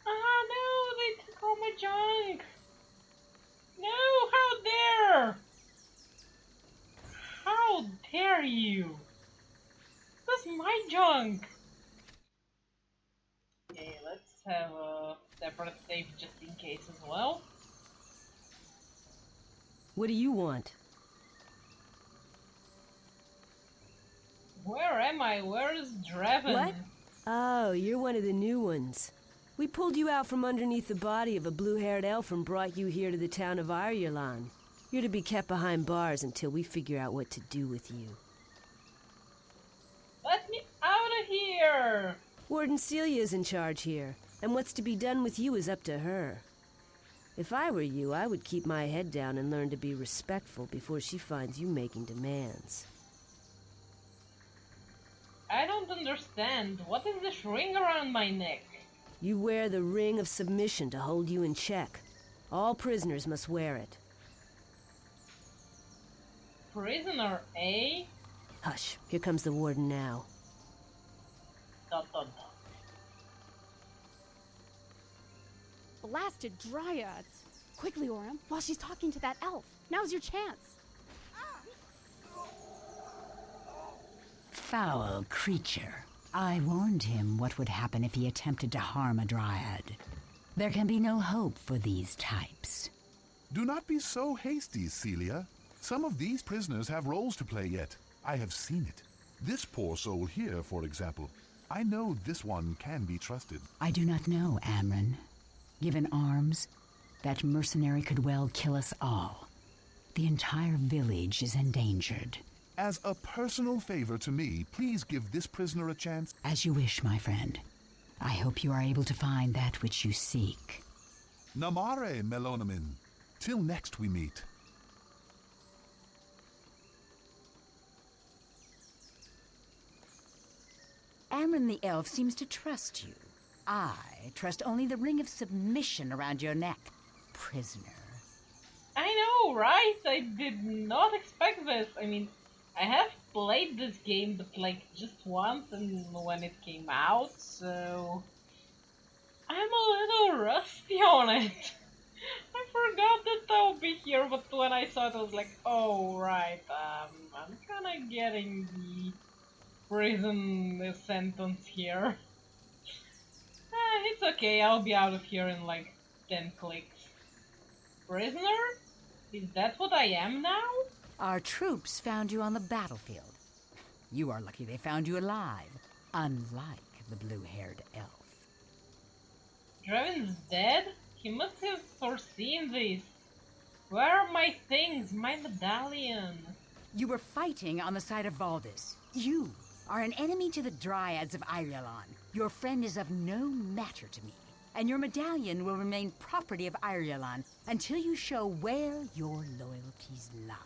Ah no, they took all my junk. No, how dare! How dare you? That's my junk. Okay, let's have a separate save just in case as well. What do you want? Where am I? Where is Draven? What? Oh, you're one of the new ones. We pulled you out from underneath the body of a blue-haired elf and brought you here to the town of Ireland. You're to be kept behind bars until we figure out what to do with you. Let me out of here! Warden Celia's in charge here, and what's to be done with you is up to her. If I were you, I would keep my head down and learn to be respectful before she finds you making demands. I don't understand. What is this ring around my neck? You wear the ring of submission to hold you in check. All prisoners must wear it. Prisoner A? Hush, here comes the warden now. Dot dot dot. blasted dryads. Quickly, Orem, while she's talking to that elf. Now's your chance. Foul creature. I warned him what would happen if he attempted to harm a dryad. There can be no hope for these types. Do not be so hasty, Celia. Some of these prisoners have roles to play yet. I have seen it. This poor soul here, for example. I know this one can be trusted. I do not know, Amran. Given arms, that mercenary could well kill us all. The entire village is endangered. As a personal favor to me, please give this prisoner a chance. As you wish, my friend. I hope you are able to find that which you seek. Namare, Melonamin. Till next we meet. Amran the elf seems to trust you. I trust only the ring of submission around your neck, prisoner. I know, right? I did not expect this. I mean, I have played this game, but like just once and when it came out, so I'm a little rusty on it. I forgot that I'll be here, but when I saw it, I was like, oh, right, I'm kinda getting the prison sentence here. It's okay, I'll be out of here in like 10 clicks. Prisoner? Is that what I am now? Our troops found you on the battlefield. You are lucky they found you alive, unlike the blue-haired elf. Draven's dead? He must have foreseen this. Where are my things? My medallion? You were fighting on the side of Valdis. You are an enemy to the Dryads of Irelan. Your friend is of no matter to me, and your medallion will remain property of Irelan until you show where your loyalties lie.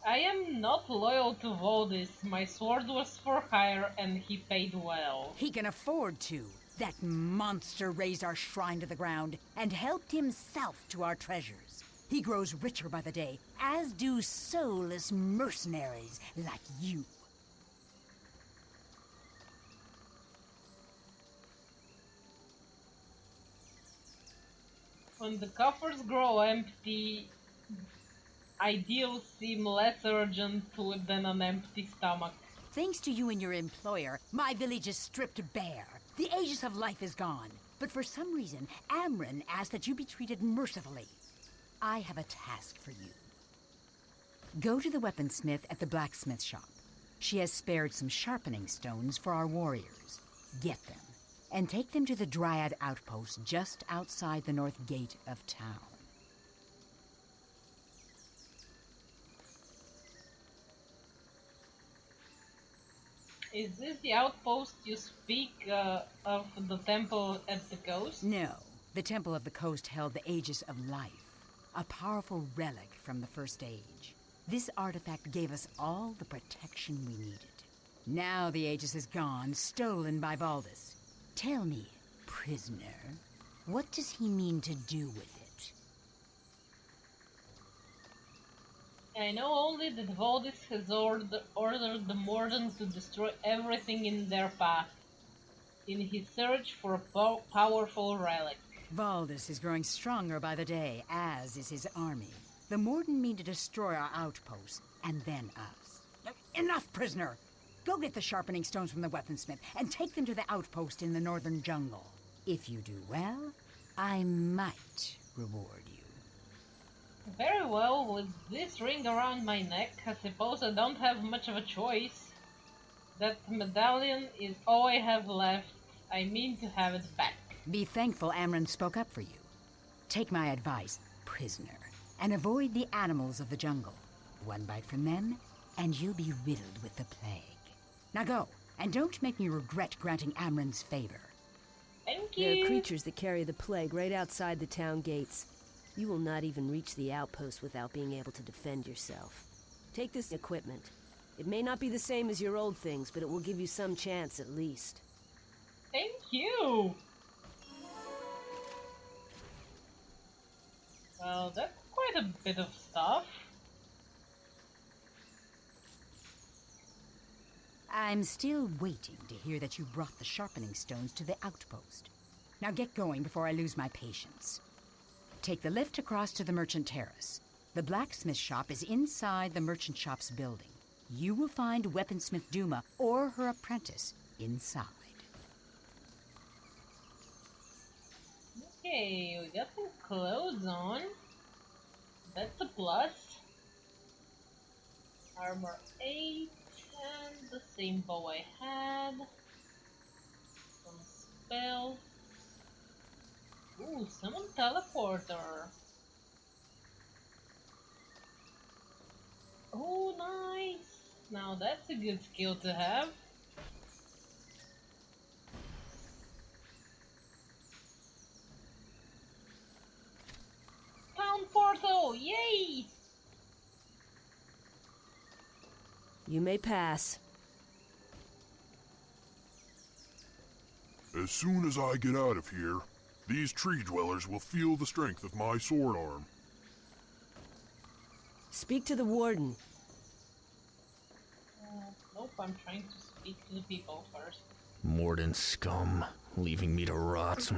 I am not loyal to Valdis. My sword was for hire and he paid well. He can afford to. That monster razed our shrine to the ground and helped himself to our treasures. He grows richer by the day, as do soulless mercenaries like you. When the coffers grow empty, ideals seem less urgent than an empty stomach. Thanks to you and your employer, my village is stripped bare. The Aegis of life is gone. But for some reason, Amran asked that you be treated mercifully. I have a task for you. Go to the weaponsmith at the blacksmith shop. She has spared some sharpening stones for our warriors. Get them, and take them to the Dryad outpost just outside the north gate of town. Is this the outpost you speak of the temple at the coast? No, the temple of the coast held the Aegis of life, a powerful relic from the First Age. This artifact gave us all the protection we needed. Now the Aegis is gone, stolen by Valdis. Tell me, prisoner, what does he mean to do with it? I know only that Valdis has ordered the Morden to destroy everything in their path, in his search for a powerful relic. Valdis is growing stronger by the day, as is his army. The Morden mean to destroy our outposts, and then us. Enough, prisoner! Go get the sharpening stones from the weaponsmith, and take them to the outpost in the northern jungle. If you do well, I might reward you. Very well, with this ring around my neck, I suppose I don't have much of a choice. That medallion is all I have left. I mean to have it back. Be thankful Amran spoke up for you. Take my advice, prisoner, and avoid the animals of the jungle. One bite from them, and you'll be riddled with the plague. Now go, and don't make me regret granting Amran's favor. Thank you! There are creatures that carry the plague right outside the town gates. You will not even reach the outpost without being able to defend yourself. Take this equipment. It may not be the same as your old things, but it will give you some chance at least. Thank you! Well, that's quite a bit of stuff. I'm still waiting to hear that you brought the sharpening stones to the outpost. Now get going before I lose my patience. Take the lift across to the merchant terrace. The blacksmith shop is inside the merchant shop's building. You will find weaponsmith Duma or her apprentice inside. Okay, we got some clothes on. That's a plus. Armor 8 and the same bow I had. Some spells. Ooh, summon teleporter. Oh, nice! Now that's a good skill to have. Town portal! Yay! You may pass. As soon as I get out of here, these tree dwellers will feel the strength of my sword arm. Speak to the warden. Nope, I'm trying to speak to the people first. Morden scum, leaving me to rot.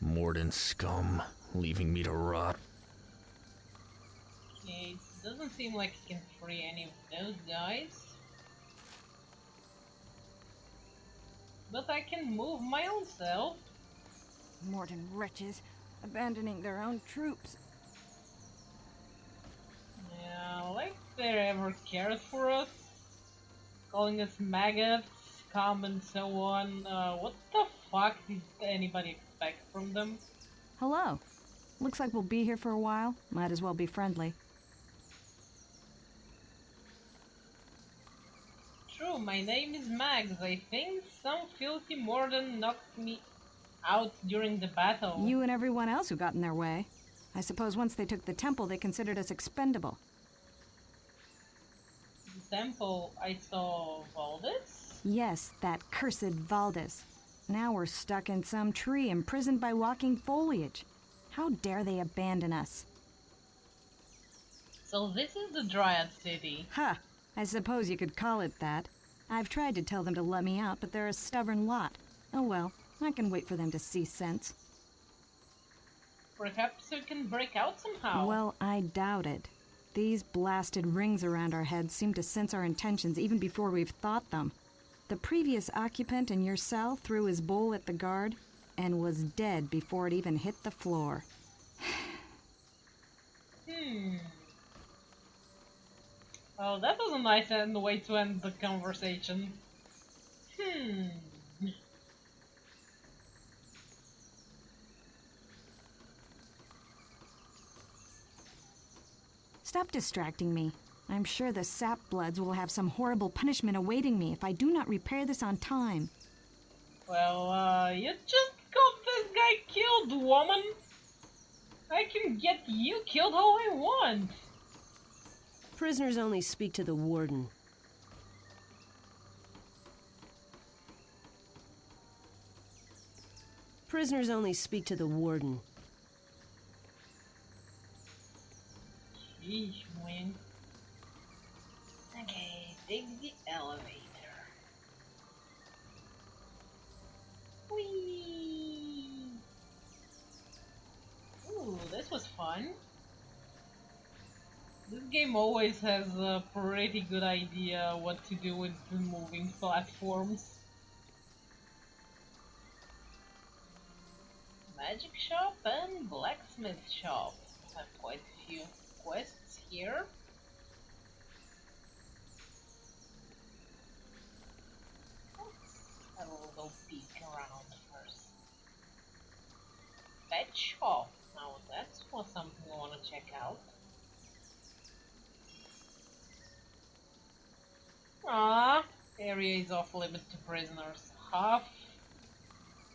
Morden scum, leaving me to rot. Okay, it doesn't seem like it can free any of those guys. But I can move my own self. Morden wretches, abandoning their own troops. Yeah, like they ever cared for us. Calling us maggots, scum and so on. What the fuck did anybody expect from them? Hello. Looks like we'll be here for a while. Might as well be friendly. True, my name is Mags. I think some filthy Morden knocked me out during the battle. You and everyone else who got in their way. I suppose once they took the temple, they considered us expendable. The temple, I saw Valdez? Yes, that cursed Valdez. Now we're stuck in some tree, imprisoned by walking foliage. How dare they abandon us? So this is the Dryad City. Huh. I suppose you could call it that. I've tried to tell them to let me out, but they're a stubborn lot. Oh well, I can wait for them to see sense. Perhaps we can break out somehow. Well, I doubt it. These blasted rings around our heads seem to sense our intentions even before we've thought them. The previous occupant in your cell threw his bowl at the guard and was dead before it even hit the floor. Oh, that was a nice way to end the conversation. Stop distracting me. I'm sure the sap bloods will have some horrible punishment awaiting me if I do not repair this on time. Well, you just got this guy killed, woman! I can get you killed all I want! Prisoners only speak to the warden. Prisoners only speak to the warden. Sheesh, man. Okay, take the elevator. Whee! Ooh, this was fun. This game always has a pretty good idea what to do with the moving platforms. Magic shop and blacksmith shop. Have quite a few quests here. Let's have a little peek around first. Pet shop. Now that's something I want to check out. Ah, area is off limit to prisoners. Huff.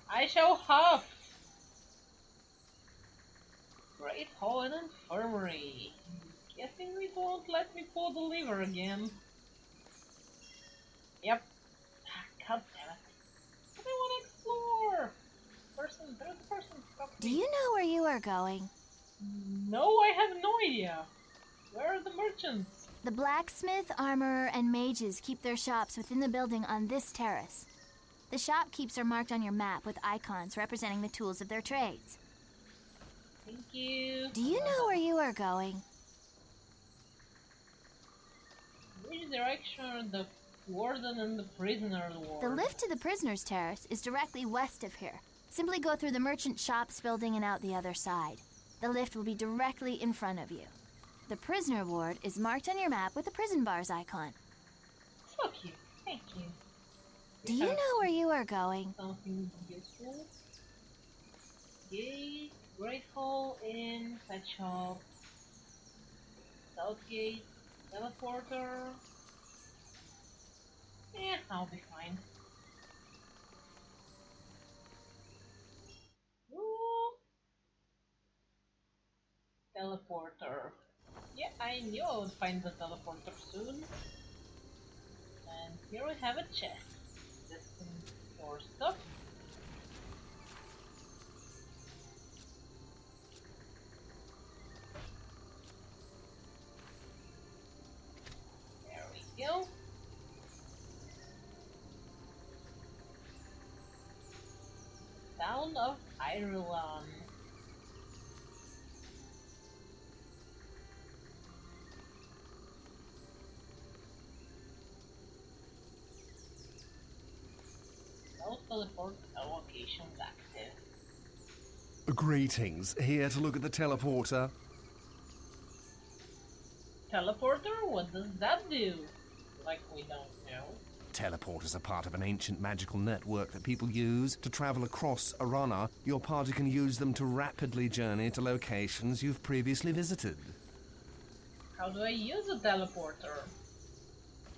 I shall huff. Great Hall and Infirmary. Guessing it won't let me pull the lever again. Yep. God damn it. But I want to explore. There's a person. Do you know where you are going? No, I have no idea. Where are the merchants? The blacksmith, armorer, and mages keep their shops within the building on this terrace. The shopkeepers are marked on your map with icons representing the tools of their trades. Thank you. Do you know where you are going? Which direction are the warden and the prisoner ward? The lift to the prisoner's terrace is directly west of here. Simply go through the merchant shops building and out the other side. The lift will be directly in front of you. The prisoner ward is marked on your map with the prison bars icon. So cute. Thank you. Do you know where you are going? Something useful. Gate, Great Hall, Inn, Pet Shop, Southgate, Teleporter. Yeah, I'll be fine. Ooh. Teleporter. Yeah, I knew I would find the teleporter soon. And here we have a chest. Destined for stuff. There we go. Town of Ireland. No teleport allocations active. Greetings. Here to look at the teleporter. Teleporter? What does that do? Like we don't know. Teleporters are part of an ancient magical network that people use to travel across Aranna. Your party can use them to rapidly journey to locations you've previously visited. How do I use a teleporter?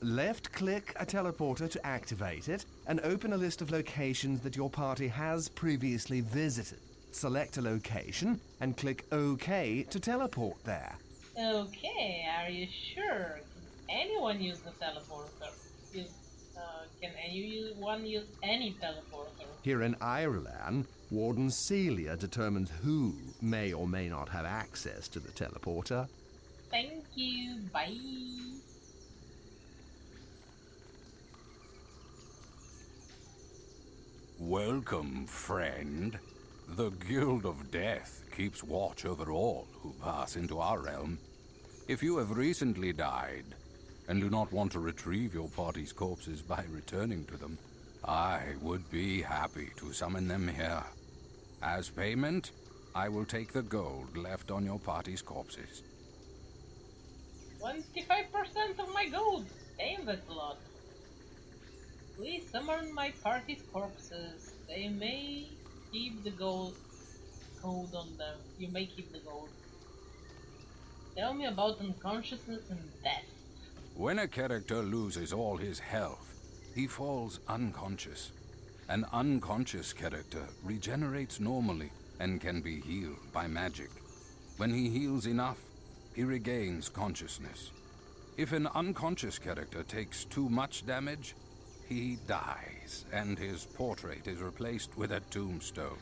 Left-click a teleporter to activate it, and open a list of locations that your party has previously visited. Select a location, and click OK to teleport there. Okay, are you sure? Can anyone use the teleporter? Can anyone use any teleporter? Here in Ireland, Warden Celia determines who may or may not have access to the teleporter. Thank you, bye. Welcome, friend. The Guild of Death keeps watch over all who pass into our realm. If you have recently died, and do not want to retrieve your party's corpses by returning to them, I would be happy to summon them here. As payment, I will take the gold left on your party's corpses. 25% of my gold! Damn, that's a lot. Please summon my party's corpses. They may keep the gold on them. You may keep the gold. Tell me about unconsciousness and death. When a character loses all his health, he falls unconscious. An unconscious character regenerates normally and can be healed by magic. When he heals enough, he regains consciousness. If an unconscious character takes too much damage, he dies, and his portrait is replaced with a tombstone.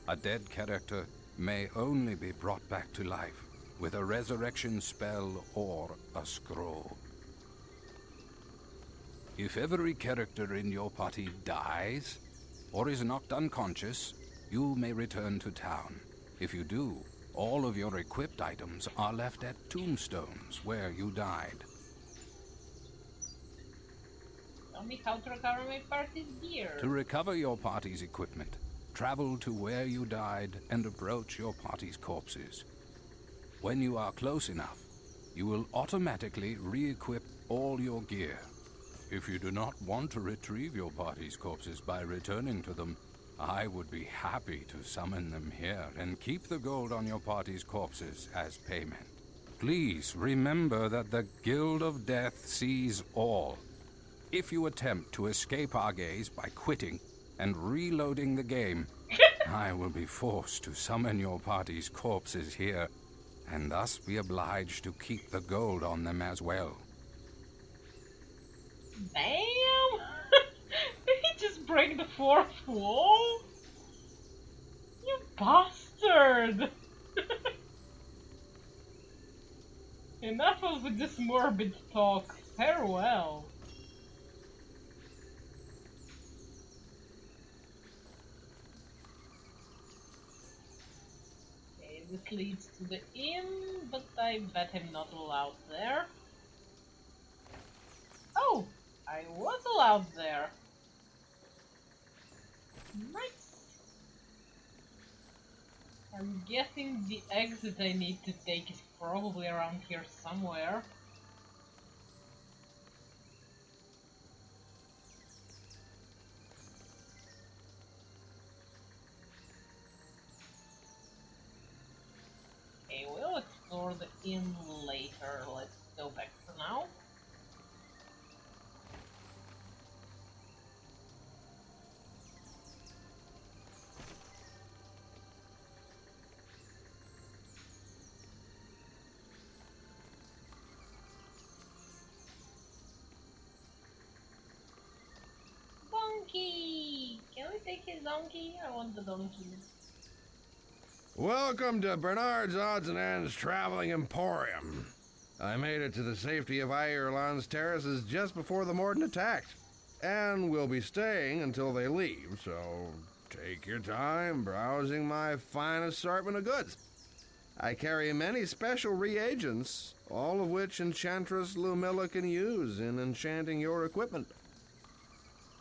A dead character may only be brought back to life with a resurrection spell or a scroll. If every character in your party dies, or is knocked unconscious, you may return to town. If you do, all of your equipped items are left at tombstones where you died. Tell me how to recover my party's gear. To recover your party's equipment, travel to where you died and approach your party's corpses. When you are close enough, you will automatically re-equip all your gear. If you do not want to retrieve your party's corpses by returning to them, I would be happy to summon them here and keep the gold on your party's corpses as payment. Please remember that the Guild of Death sees all. If you attempt to escape our gaze by quitting and reloading the game, I will be forced to summon your party's corpses here, and thus be obliged to keep the gold on them as well. Damn! Did he just break the fourth wall? You bastard! Enough of this morbid talk. Farewell. Okay, this leads to the inn, but I bet I'm not allowed there. Oh! I was allowed there. Nice. I'm guessing the exit I need to take is probably around here somewhere. Okay, we'll explore the inn later. Let's go back for now. Donkey! Can we take his donkey? I want the donkey. Welcome to Bernard's Odds and Ends Traveling Emporium. I made it to the safety of Ireland's terraces just before the Morden attacked, and will be staying until they leave, so take your time browsing my fine assortment of goods. I carry many special reagents, all of which Enchantress Lumilla can use in enchanting your equipment.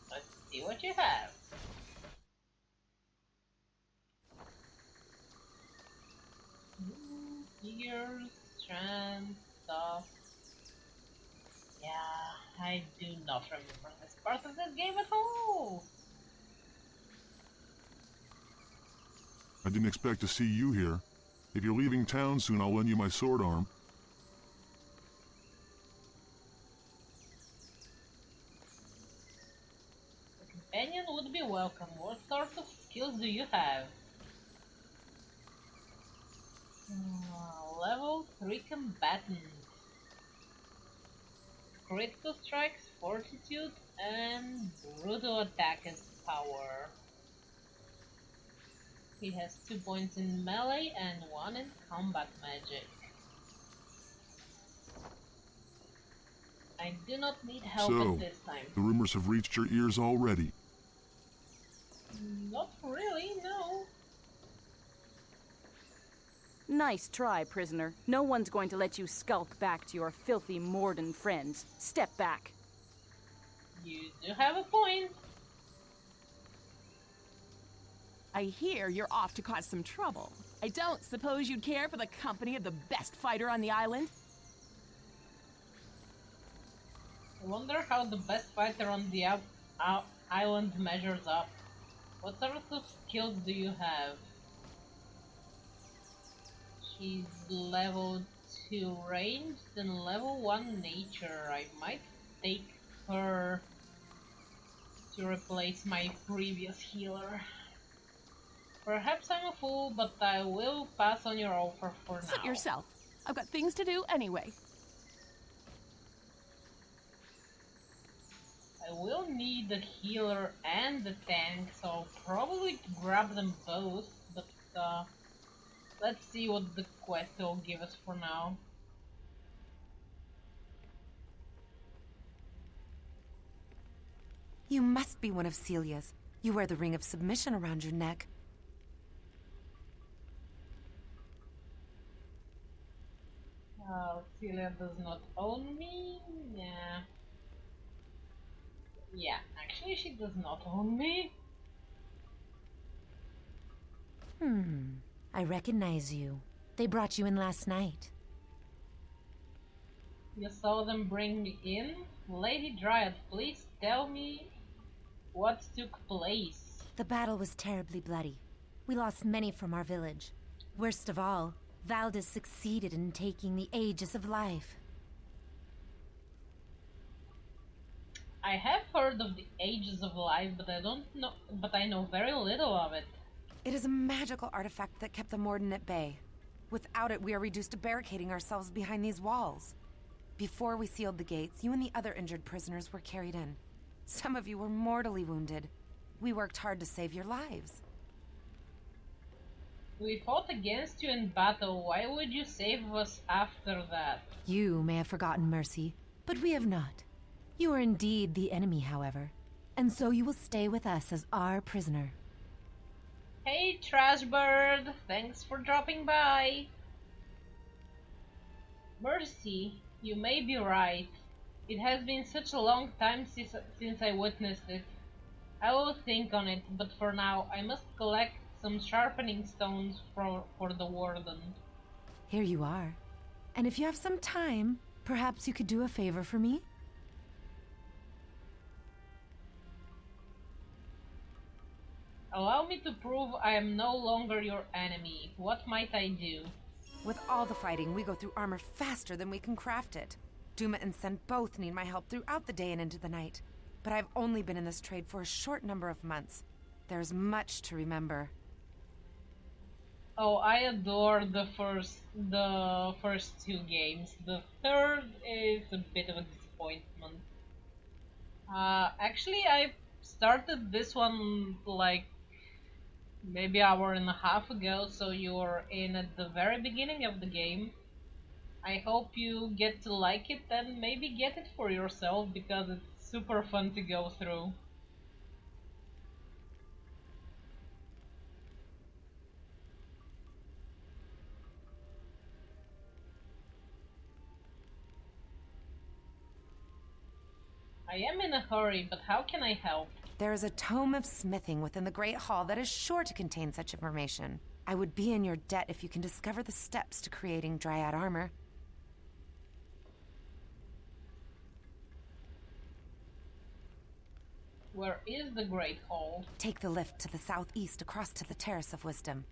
Let's see what you have. Figures, strands, stuff. Yeah, I do not remember this part of this game at all. I didn't expect to see you here. If you're leaving town soon, I'll lend you my sword arm. A companion would be welcome. What sort of skills do you have? Level 3 combatant. Critical strikes, fortitude, and brutal attack as power. He has 2 points in melee and 1 in combat magic. I do not need help So, at this time. the rumors have reached your ears already. Not really, no. Nice try, prisoner. No one's going to let you skulk back to your filthy Morden friends. Step back. You do have a point. I hear you're off to cause some trouble. I don't suppose you'd care for the company of the best fighter on the island? I wonder how the best fighter on the island measures up. What sort of skills do you have? She's level 2 ranged and level 1 nature. I might take her to replace my previous healer. Perhaps I'm a fool, but I will pass on your offer for now. Suit yourself. I've got things to do anyway. I will need the healer and the tank, so I'll probably grab them both, but let's see what the quest will give us for now. You must be one of Celia's. You wear the ring of submission around your neck. Celia does not own me? Yeah. Yeah, actually she does not own me. I recognize you. They brought you in last night. You saw them bring me in? Lady Dryad, please tell me what took place. The battle was terribly bloody. We lost many from our village. Worst of all, Valdis succeeded in taking the Aegis of Life. I have heard of the Ages of Life, but I know very little of it. It is a magical artifact that kept the Morden at bay. Without it, we are reduced to barricading ourselves behind these walls. Before we sealed the gates, you and the other injured prisoners were carried in. Some of you were mortally wounded. We worked hard to save your lives. We fought against you in battle. Why would you save us after that? You may have forgotten mercy, but we have not. You are indeed the enemy, however, and so you will stay with us as our prisoner. Hey, Trashbird! Thanks for dropping by. Mercy, you may be right. It has been such a long time since I witnessed it. I will think on it, but for now I must collect some sharpening stones for the warden. Here you are. And if you have some time, perhaps you could do a favor for me? Allow me to prove I am no longer your enemy. What might I do? With all the fighting, we go through armor faster than we can craft it. Duma and Sen both need my help throughout the day and into the night. But I've only been in this trade for a short number of months. There's much to remember. Oh, I adore the first two games. The third is a bit of a disappointment. Actually, I started this one like maybe an hour and a half ago, so you're in at the very beginning of the game. I hope you get to like it and maybe get it for yourself because it's super fun to go through. I am in a hurry, but how can I help? There is a tome of smithing within the Great Hall that is sure to contain such information. I would be in your debt if you can discover the steps to creating Dryad armor. Where is the Great Hall? Take the lift to the southeast across to the Terrace of Wisdom.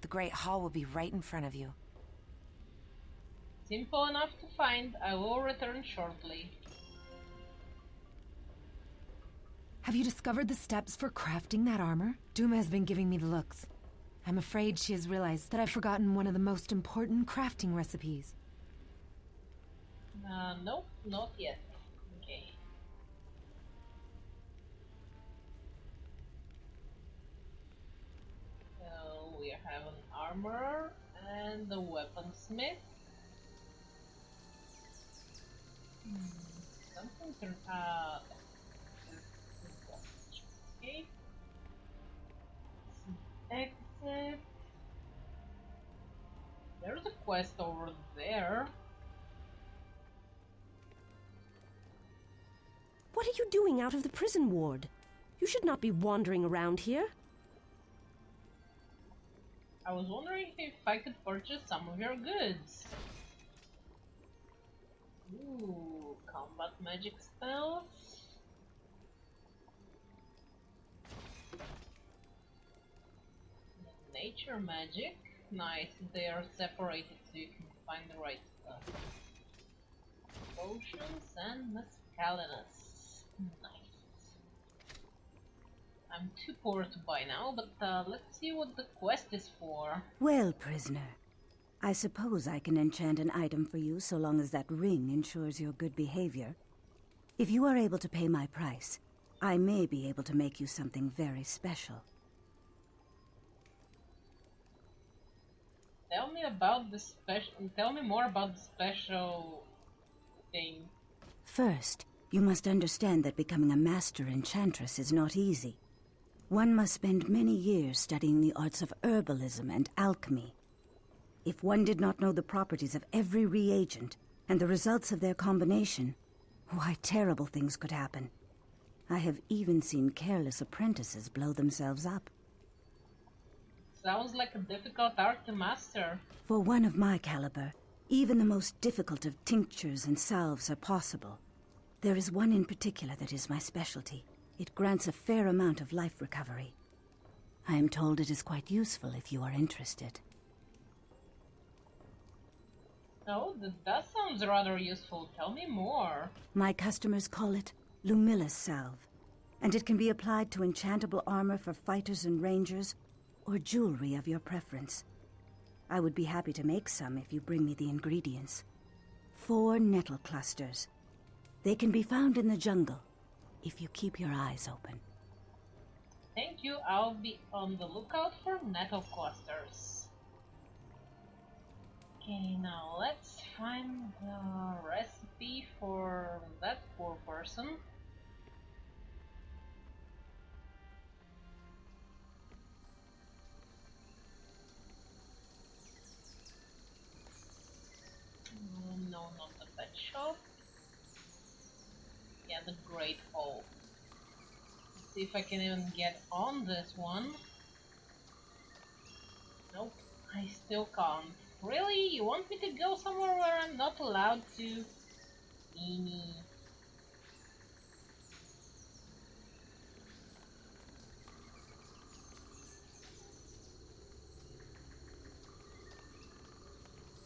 The Great Hall will be right in front of you. Simple enough to find. I will return shortly. Have you discovered the steps for crafting that armor? Duma has been giving me the looks. I'm afraid she has realized that I've forgotten one of the most important crafting recipes. Nope, not yet. Okay. So we have an armor and a weaponsmith. Something to okay. Exit. There's a quest over there. What are you doing out of the prison ward? You should not be wandering around here. I was wondering if I could purchase some of your goods. Ooh, combat magic spells. Nature magic. Nice, they are separated so you can find the right stuff. Potions and mescalinus. Nice. I'm too poor to buy now, but let's see what the quest is for. Well, prisoner, I suppose I can enchant an item for you so long as that ring ensures your good behavior. If you are able to pay my price, I may be able to make you something very special. Tell me about the special. Tell me more about the special thing. First, you must understand that becoming a master enchantress is not easy. One must spend many years studying the arts of herbalism and alchemy. If one did not know the properties of every reagent and the results of their combination, why, terrible things could happen. I have even seen careless apprentices blow themselves up. Sounds like a difficult art to master. For one of my caliber, even the most difficult of tinctures and salves are possible. There is one in particular that is my specialty. It grants a fair amount of life recovery. I am told it is quite useful if you are interested. Oh, that sounds rather useful. Tell me more. My customers call it Lumilus Salve, and it can be applied to enchantable armor for fighters and rangers, or jewelry of your preference. I would be happy to make some if you bring me the ingredients. 4 nettle clusters. They can be found in the jungle, if you keep your eyes open. Thank you. I'll be on the lookout for nettle clusters. Okay, now let's find the recipe for that poor person. No, not the pet shop. Yeah, the Great Hall. Let's see if I can even get on this one. Nope, I still can't. Really? You want me to go somewhere where I'm not allowed to? Eenie.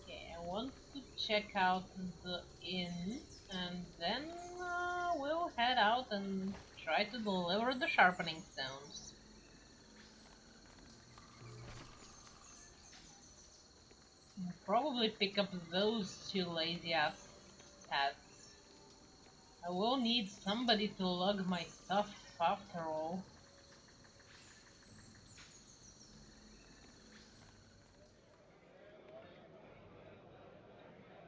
Okay, I want to check out the inn, and then we'll head out and try to deliver the sharpening stones. And probably pick up those two lazy ass cats. I will need somebody to lug my stuff after all.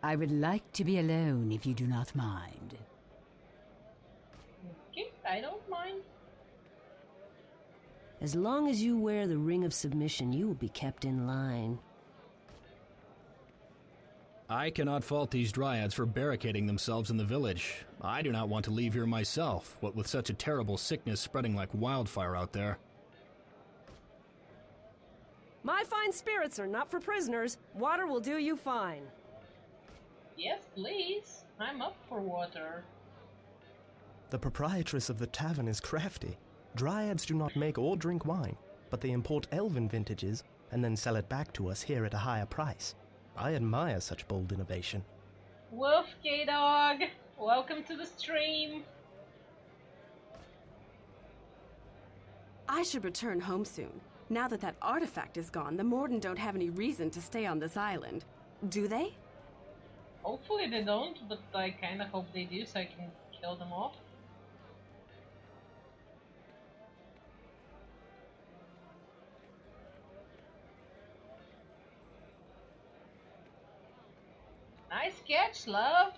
I would like to be alone if you do not mind. Okay, I don't mind. As long as you wear the ring of submission, you will be kept in line. I cannot fault these dryads for barricading themselves in the village. I do not want to leave here myself, what with such a terrible sickness spreading like wildfire out there. My fine spirits are not for prisoners. Water will do you fine. Yes, please. I'm up for water. The proprietress of the tavern is crafty. Dryads do not make or drink wine, but they import elven vintages and then sell it back to us here at a higher price. I admire such bold innovation. Woof, K-Dog! Welcome to the stream! I should return home soon. Now that that artifact is gone, the Morden don't have any reason to stay on this island. Do they? Hopefully they don't, but I kinda hope they do so I can kill them off. Nice catch, love!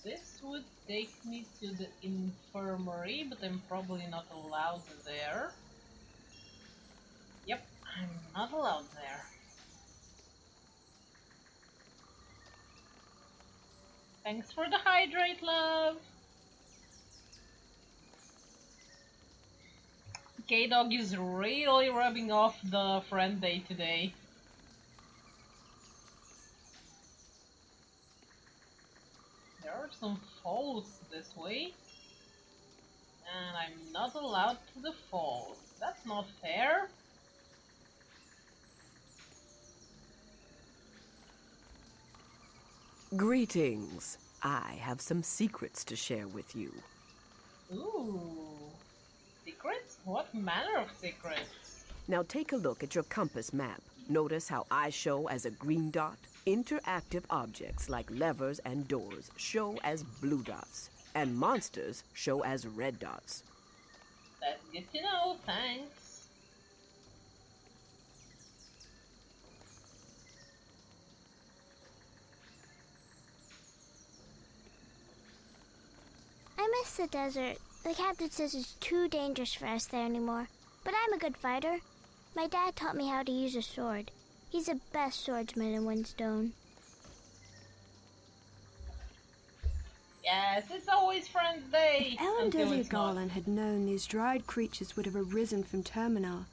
This would take me to the infirmary, but I'm probably not allowed there. Yep, I'm not allowed there. Thanks for the hydrate, love! K-Dog is really rubbing off the friend day today. There are some falls this way, and I'm not allowed to the falls. That's not fair. Greetings. I have some secrets to share with you. Ooh. Secrets? What manner of secrets? Now take a look at your compass map. Notice how I show as a green dot? Interactive objects like levers and doors show as blue dots, and monsters show as red dots. That's good to know, thanks. I miss the desert. The captain says it's too dangerous for us there anymore. But I'm a good fighter. My dad taught me how to use a sword. He's the best swordsman in Windstone. Yes, it's always Friends Day! If Elendil Garland had known these dried creatures would have arisen from Terminar,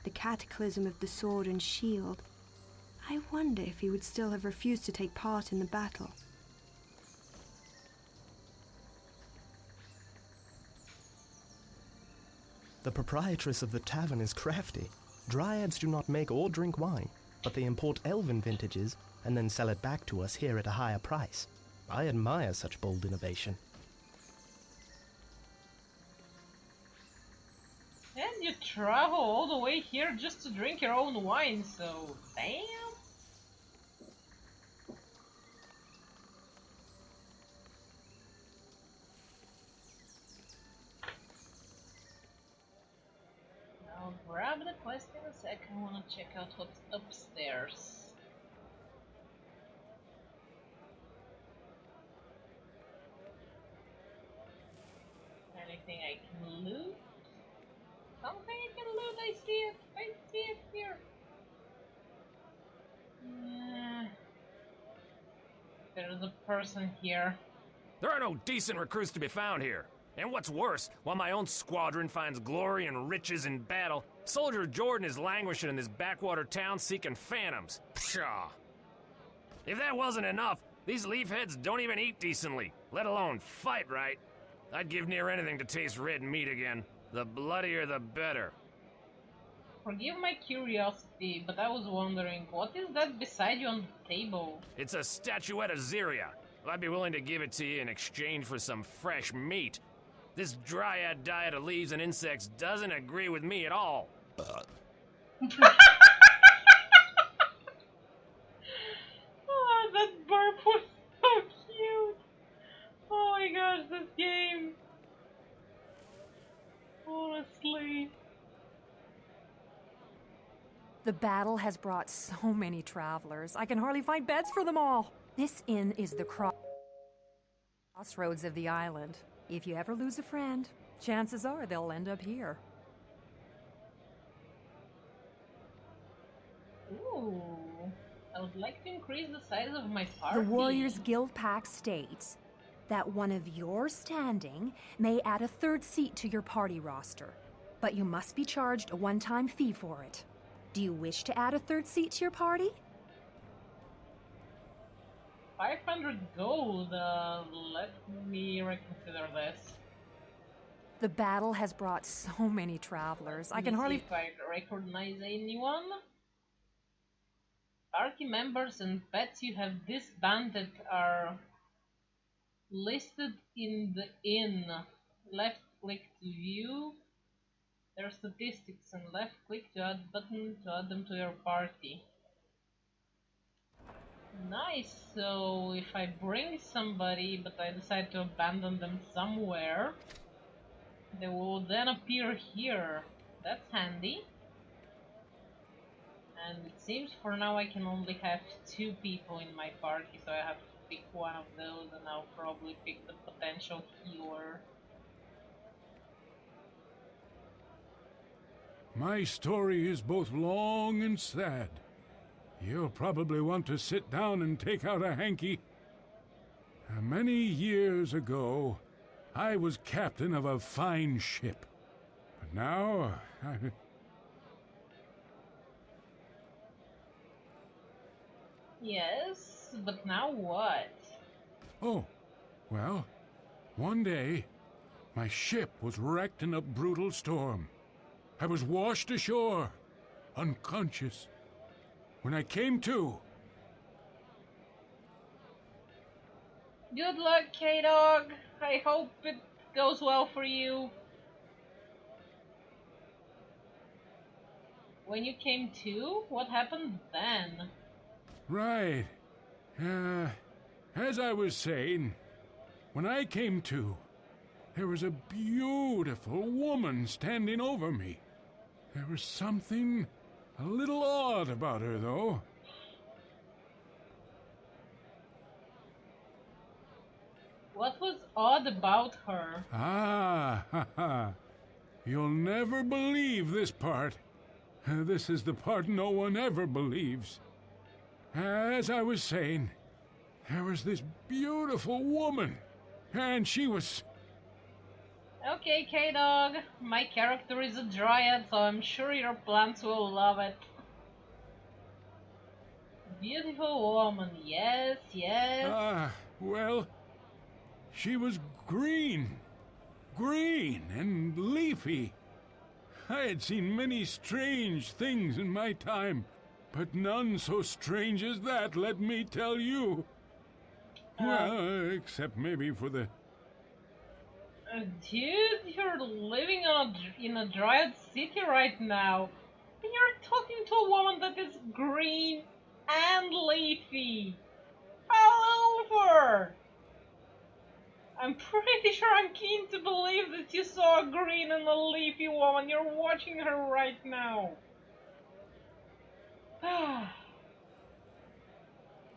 the cataclysm of the sword and shield, I wonder if he would still have refused to take part in the battle. The proprietress of the tavern is crafty. Dryads do not make or drink wine, but they import elven vintages and then sell it back to us here at a higher price. I admire such bold innovation. And you travel all the way here just to drink your own wine, so damn. I'll grab the quest in One sec, I wanna check out what's upstairs. Anything I can loot? Something I can loot, I see it here. There's a person here. There are no decent recruits to be found here. And what's worse, while my own squadron finds glory and riches in battle, Soldier Jordan is languishing in this backwater town seeking phantoms. Pshaw. If that wasn't enough, these leafheads don't even eat decently, let alone fight right. I'd give near anything to taste red meat again. The bloodier the better. Forgive my curiosity, but I was wondering, what is that beside you on the table? It's a statuette of Zyria. I'd be willing to give it to you in exchange for some fresh meat. This dryad diet of leaves and insects doesn't agree with me at all. Oh, that burp was so cute. Oh my gosh, this game. Honestly. The battle has brought so many travelers. I can hardly find beds for them all. This inn is the crossroads of the island. If you ever lose a friend, chances are they'll end up here. Ooh. I would like to increase the size of my party. The Warriors Guild Pact states that one of your standing may add a third seat to your party roster, but you must be charged a one-time fee for it. Do you wish to add a third seat to your party? 500 gold. Let me reconsider this. The battle has brought so many travelers. I can Let me hardly. see if I recognize anyone. Party members and pets you have disbanded are listed in the inn. Left click to view their statistics and left click to add button to add them to your party. Nice, so if I bring somebody but I decide to abandon them somewhere, they will then appear here. That's handy. And it seems for now I can only have 2 people in my party, so I have to pick one of those, and I'll probably pick the potential healer. My story is both long and sad. You'll probably want to sit down and take out a hanky. Many years ago, I was captain of a fine ship. But now, Yes, but now what? Oh, well, one day, my ship was wrecked in a brutal storm. I was washed ashore, unconscious. When I came to, Good luck, K-Dog. I hope it goes well for you. When you came to, what happened then? right, as I was saying, when I came to, there was a beautiful woman standing over me. There was something a little odd about her, though. What was odd about her? Ah, ha, ha. You'll never believe this part. This is the part no one ever believes. As I was saying, there was this beautiful woman, and she was... Okay, K-Dog. My character is a dryad, so I'm sure your plants will love it. Beautiful woman, yes, yes. Ah, well, she was green. Green and leafy. I had seen many strange things in my time, but none so strange as that, let me tell you. Well, except maybe for the... Dude, you're living in a dryad city right now, and you're talking to a woman that is green and leafy. All over! I'm pretty sure I'm keen to believe that you saw a green and a leafy woman. You're watching her right now.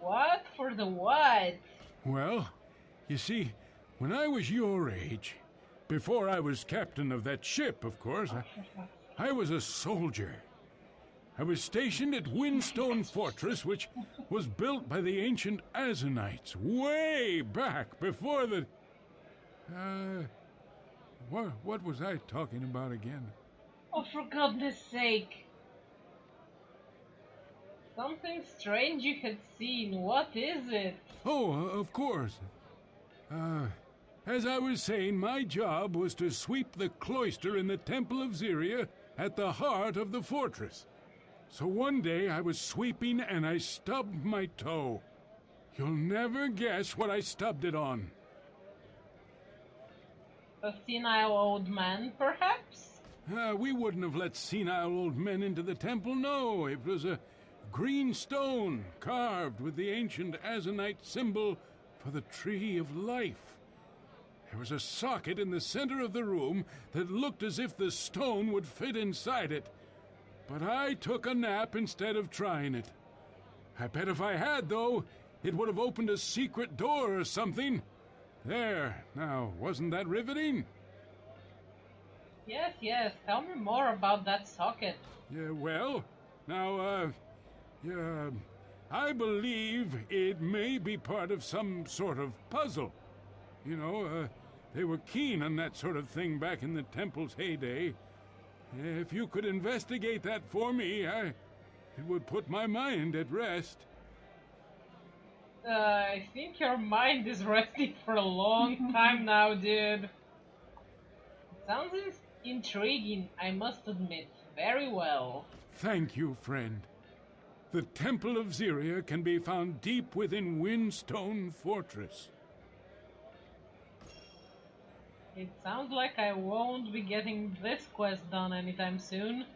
What for the what? Well, you see, when I was your age, before I was captain of that ship, of course, I was a soldier. I was stationed at Windstone Fortress, which was built by the ancient Azanites way back before the... What was I talking about again? Oh, for goodness sake. Something strange you had seen. What is it? Oh, of course. As I was saying, my job was to sweep the cloister in the Temple of Zyria at the heart of the fortress. So one day I was sweeping and I stubbed my toe. You'll never guess what I stubbed it on. A senile old man, perhaps? We wouldn't have let senile old men into the temple, no. It was a green stone carved with the ancient Azanite symbol for the Tree of Life. There was a socket in the center of the room that looked as if the stone would fit inside it. But I took a nap instead of trying it. I bet if I had, though, it would have opened a secret door or something. There, now, wasn't that riveting? Yes, tell me more about that socket. Yeah, well, now, I believe it may be part of some sort of puzzle. You know, they were keen on that sort of thing back in the temple's heyday. If you could investigate that for me, it would put my mind at rest. I think your mind is resting for a long time now, dude. It sounds intriguing, I must admit. Very well. Thank you, friend. The Temple of Zyria can be found deep within Windstone Fortress. It sounds like I won't be getting this quest done anytime soon.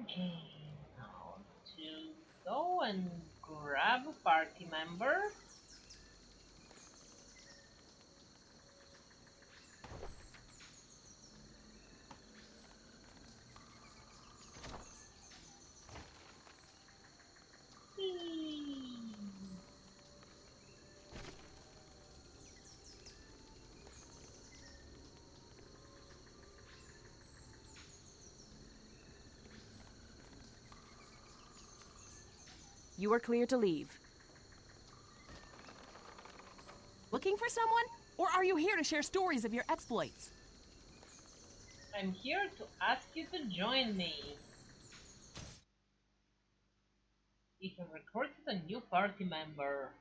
Okay, now to go and grab a party member. You are clear to leave. Looking for someone? Or are you here to share stories of your exploits? I'm here to ask you to join me. You have recruited a new party member.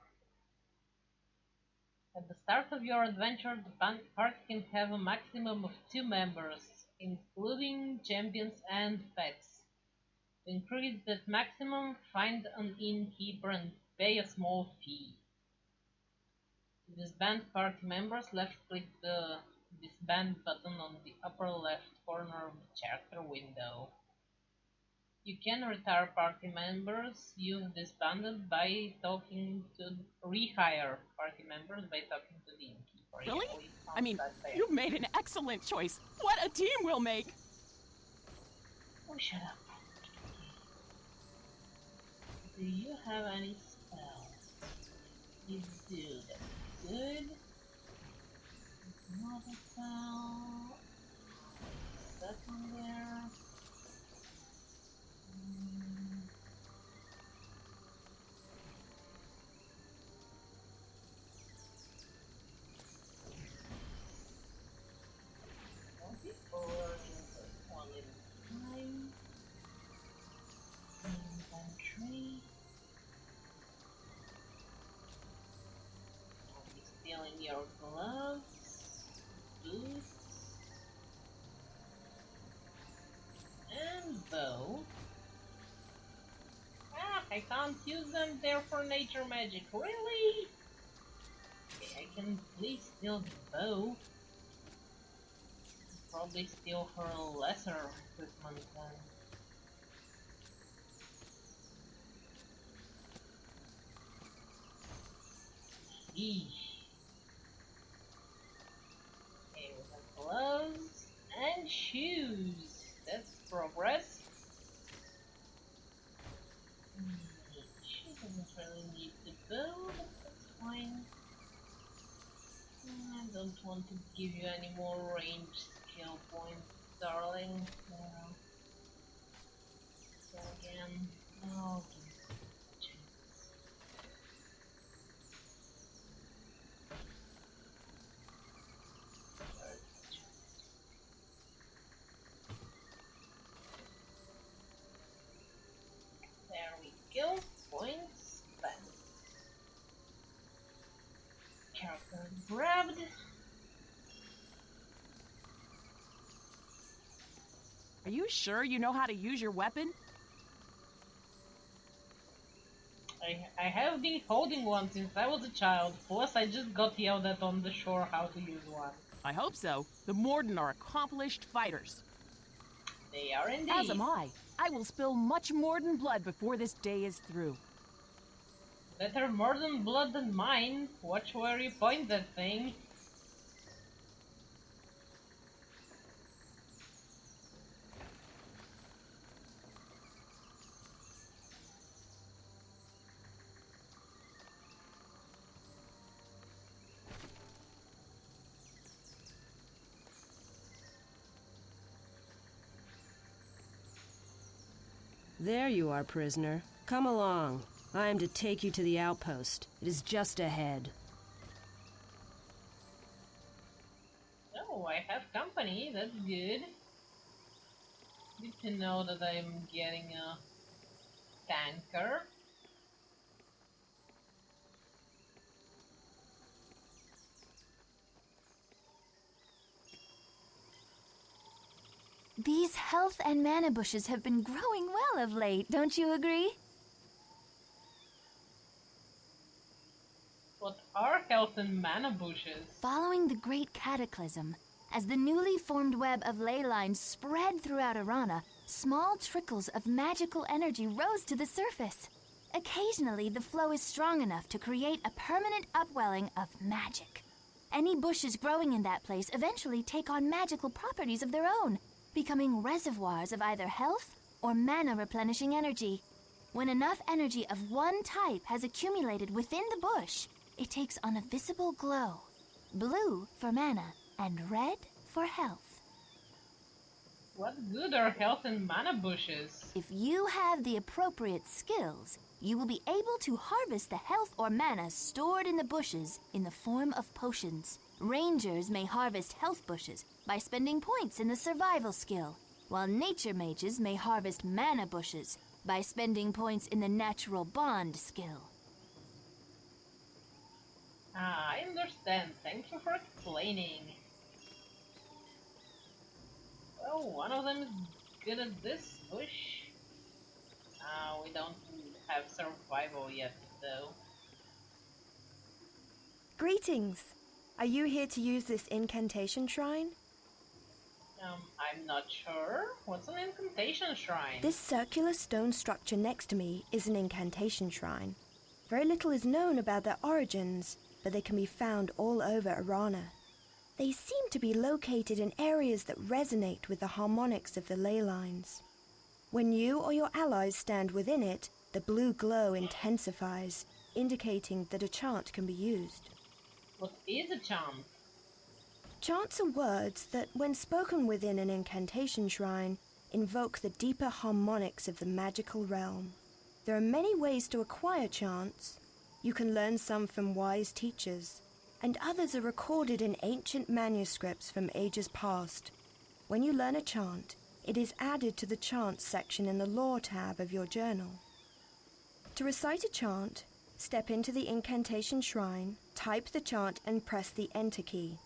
At the start of your adventure, the party can have a maximum of 2 members, including champions and pets. To increase that maximum, find an innkeeper and pay a small fee. To disband party members, left-click the disband button on the upper left corner of the character window. You can retire party members you've disbanded by rehire party members by talking to the innkeeper. Really? I mean, you've made an excellent choice. What a team we'll make! Oh, shut up. Do you have any spells? You do, that's good. Not a spell. That one there. Inventory. I'll be stealing your gloves, boots, and bow. I can't use them, they're for nature magic. Really? Okay, I can please steal the bow. Probably steal her lesser equipment then. Eesh. Okay, we have gloves don't want to give you any more range skill points, darling. So again, I'll give you a chance. There we go. Points spent. Character grabbed. Are you sure you know how to use your weapon? I have been holding one since I was a child, plus I just got yelled at on the shore how to use one. I hope so. The Morden are accomplished fighters. They are indeed. As am I. I will spill much Morden blood before this day is through. Better Morden blood than mine. Watch where you point that thing. There you are, prisoner. Come along. I am to take you to the outpost. It is just ahead. Oh, I have company. That's good. Good to know that I'm getting a tanker. These health and mana bushes have been growing well of late, don't you agree? What are health and mana bushes? Following the Great Cataclysm, as the newly formed web of ley lines spread throughout Aranna, small trickles of magical energy rose to the surface. Occasionally, the flow is strong enough to create a permanent upwelling of magic. Any bushes growing in that place eventually take on magical properties of their own, becoming reservoirs of either health or mana-replenishing energy. When enough energy of one type has accumulated within the bush, it takes on a visible glow. Blue for mana, and red for health. What good are health and mana bushes? If you have the appropriate skills, you will be able to harvest the health or mana stored in the bushes in the form of potions. Rangers may harvest health bushes by spending points in the survival skill, while nature mages may harvest mana bushes by spending points in the natural bond skill. Ah, I understand. Thank you for explaining. Well, one of them is good at this bush. We don't have survival yet, though. Greetings! Are you here to use this incantation shrine? I'm not sure. What's an incantation shrine? This circular stone structure next to me is an incantation shrine. Very little is known about their origins, but they can be found all over Aranna. They seem to be located in areas that resonate with the harmonics of the ley lines. When you or your allies stand within it, the blue glow intensifies, indicating that a chant can be used. What is a chant? Chants are words that, when spoken within an incantation shrine, invoke the deeper harmonics of the magical realm. There are many ways to acquire chants. You can learn some from wise teachers, and others are recorded in ancient manuscripts from ages past. When you learn a chant, it is added to the chants section in the lore tab of your journal. To recite a chant, step into the incantation shrine, type the chant and press the enter key.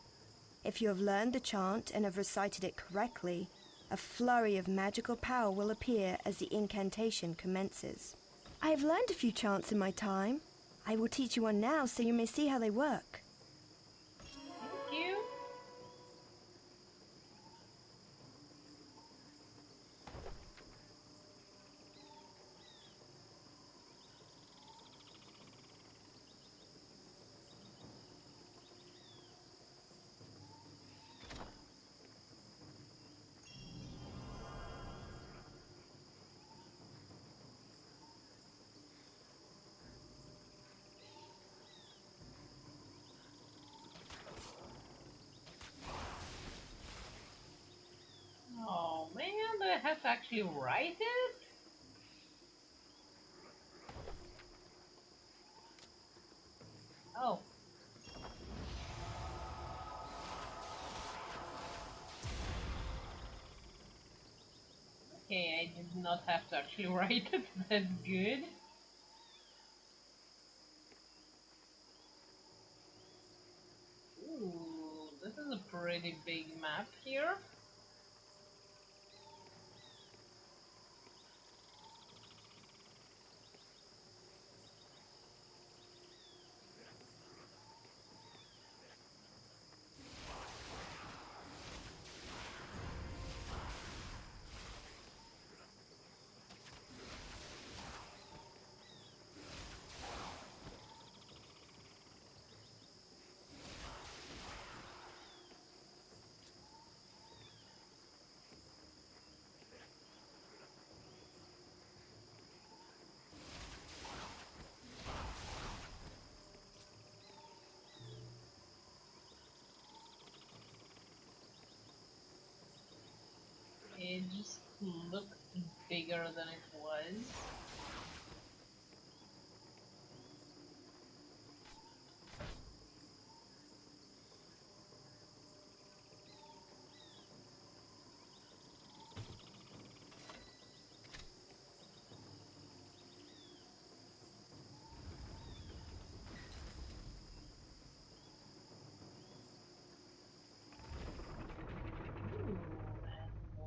If you have learned the chant and have recited it correctly, a flurry of magical power will appear as the incantation commences. I have learned a few chants in my time. I will teach you one now so you may see how they work. Thank you. have to actually write it? Oh. Okay, I did not have to actually write it. That's good. Ooh, this is a pretty big map here. It just looked bigger than it was.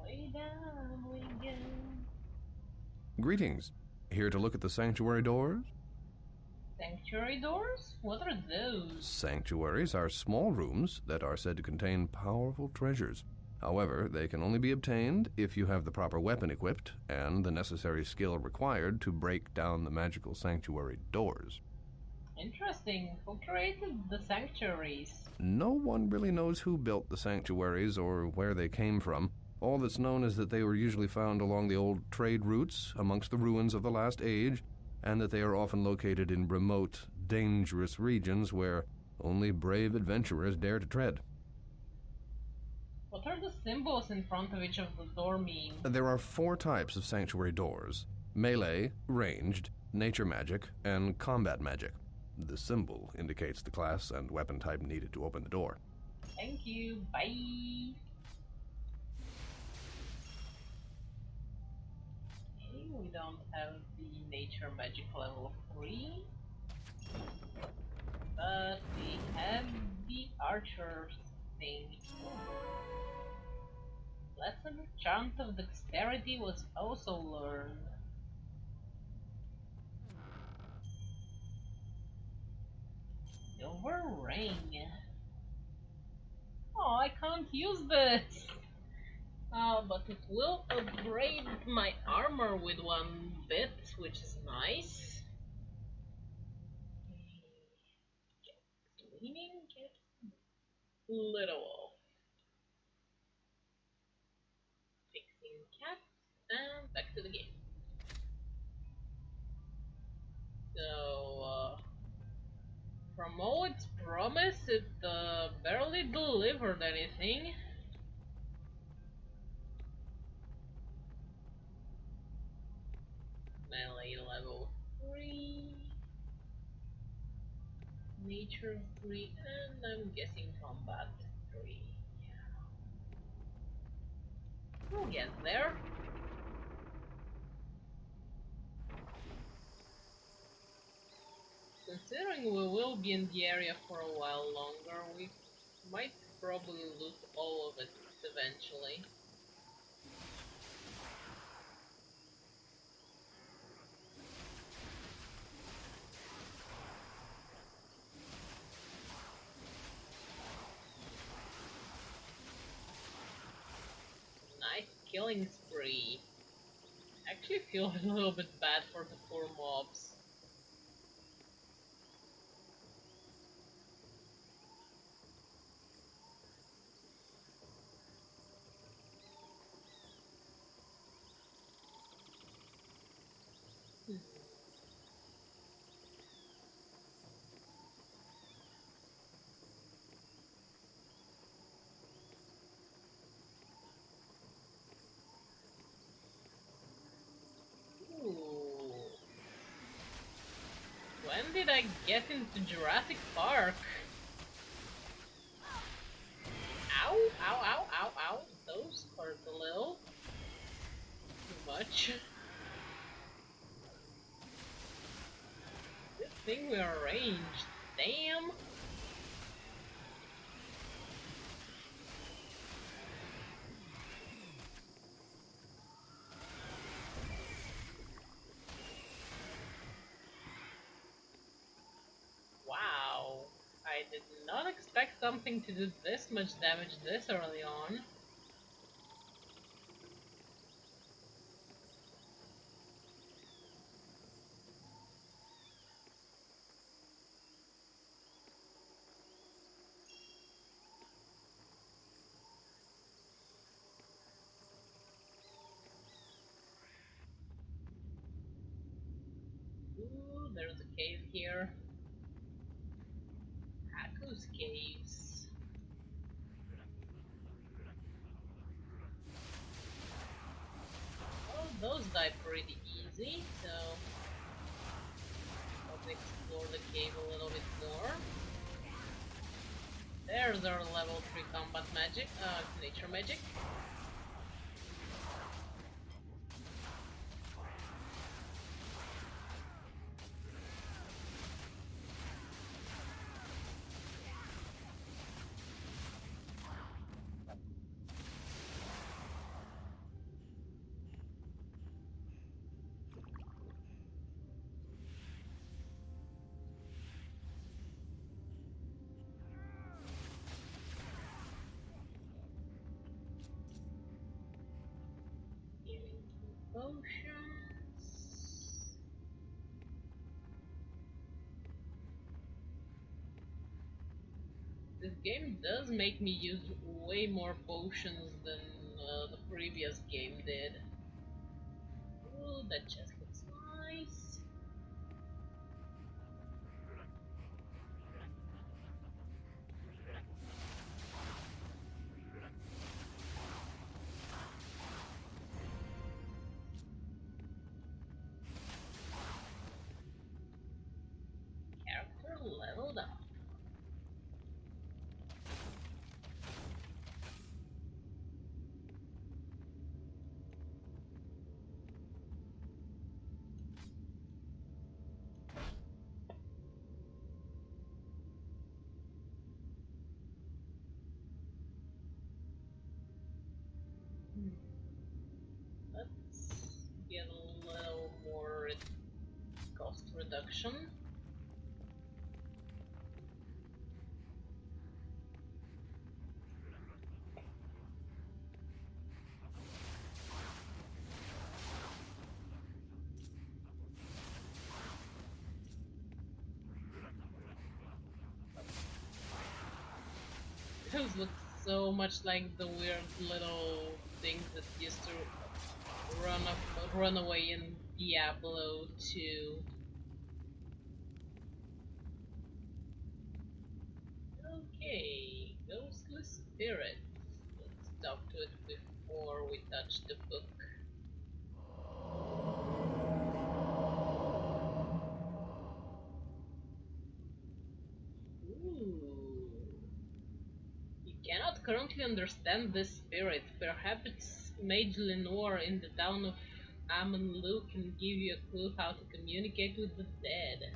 Way down we go. Greetings. Here to look at the sanctuary doors? Sanctuary doors? What are those? Sanctuaries are small rooms that are said to contain powerful treasures. However, they can only be obtained if you have the proper weapon equipped and the necessary skill required to break down the magical sanctuary doors. Interesting. Who created the sanctuaries? No one really knows who built the sanctuaries or where they came from. All that's known is that they were usually found along the old trade routes amongst the ruins of the last age, and that they are often located in remote, dangerous regions where only brave adventurers dare to tread. What are the symbols in front of each of the door mean? There are 4 types of sanctuary doors: melee, ranged, nature magic, and combat magic. The symbol indicates the class and weapon type needed to open the door. Thank you. Bye. Okay, we don't have the nature magic level 3. But we have the archer thing. Lesson of Chant of Dexterity was also learned. Silver ring. Oh, I can't use this. But it will upgrade my armor with 1 bit, which is nice. Get cleaning, get little wolf. Fixing cat, and back to the game. So, from all its promise, it barely delivered anything. Melee level 3, nature 3, and I'm guessing combat 3. Yeah. We'll get there. Considering we will be in the area for a while longer, we might probably loot all of it eventually. Nice killing spree. Actually feel a little bit bad for the poor mobs. I get into Jurassic Park? Ow, ow, ow, ow, ow. Those hurt a little. Too much. Good thing we are ranged. Damn. Wow. I did not expect something to do this much damage this early on. Ooh, there's a cave here. Haku's caves. Well, those die pretty easy, so let's explore the cave a little bit more. There's our level 3 combat magic, nature magic. Potions. This game does make me use way more potions than the previous game did. Ooh, that chest looks nice. Character leveled up. Let's get a little more cost reduction. Those look so much like the weird little things that used to run away in Diablo 2. Okay, ghostly spirit. Let's talk to it before we touch the book. Ooh. You cannot currently understand this spirit. Perhaps Mage Lenore in the town of Amanlu can give you a clue how to communicate with the dead.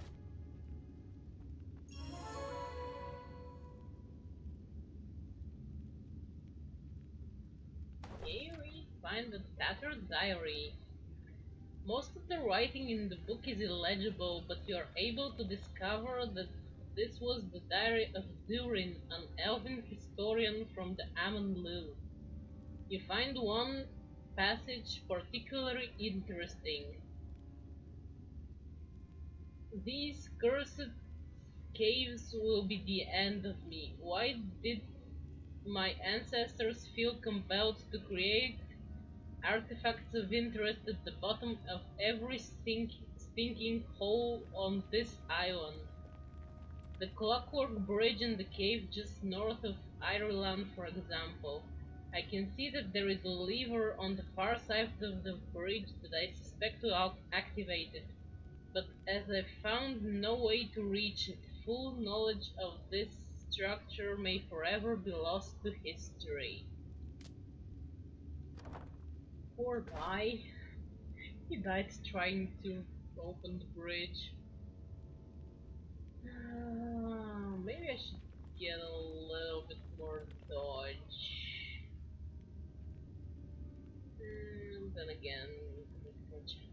Here find the tattered diary. Most of the writing in the book is illegible, but you are able to discover that this was the diary of Durin, an elven historian from the Amanlu. You find one passage particularly interesting. These cursed caves will be the end of me. Why did my ancestors feel compelled to create artifacts of interest at the bottom of every stinking hole on this island? The clockwork bridge in the cave just north of Ireland, for example. I can see that there is a lever on the far side of the bridge that I suspect will activate it, but as I found no way to reach it, full knowledge of this structure may forever be lost to history. Poor guy. He died trying to open the bridge. Maybe I should get a little bit more dodge. Then again, critical chance.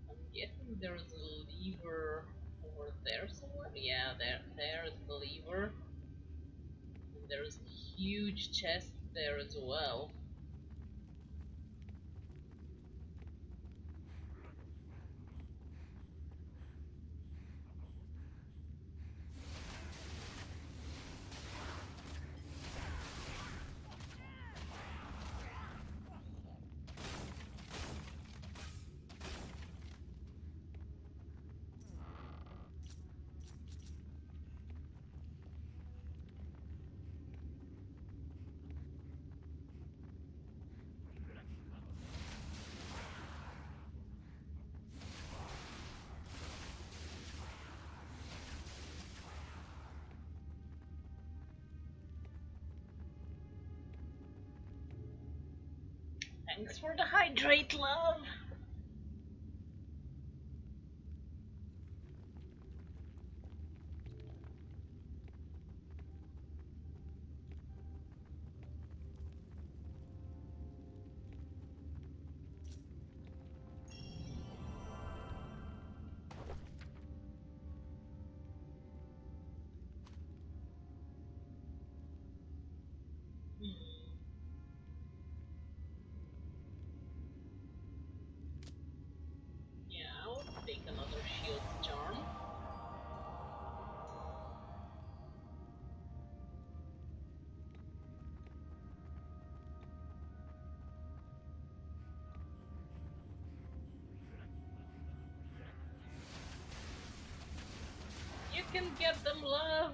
I'm guessing there's a lever over there somewhere. Yeah, there's the lever. And there's a huge chest there as well. Thanks for the hydrate, love. Yeah, I'll take another shield charm. You can get them, love.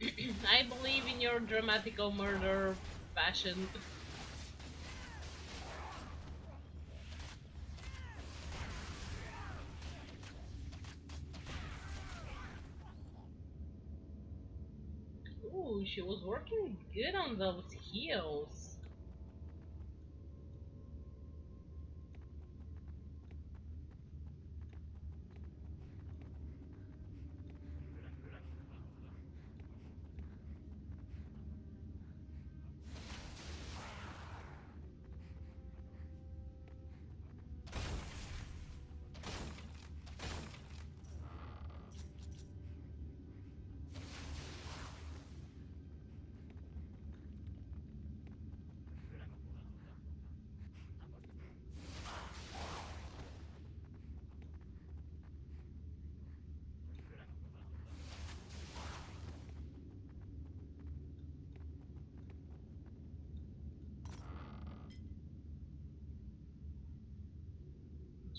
I believe in your dramatical murder passion. Ooh, she was working good on those heels.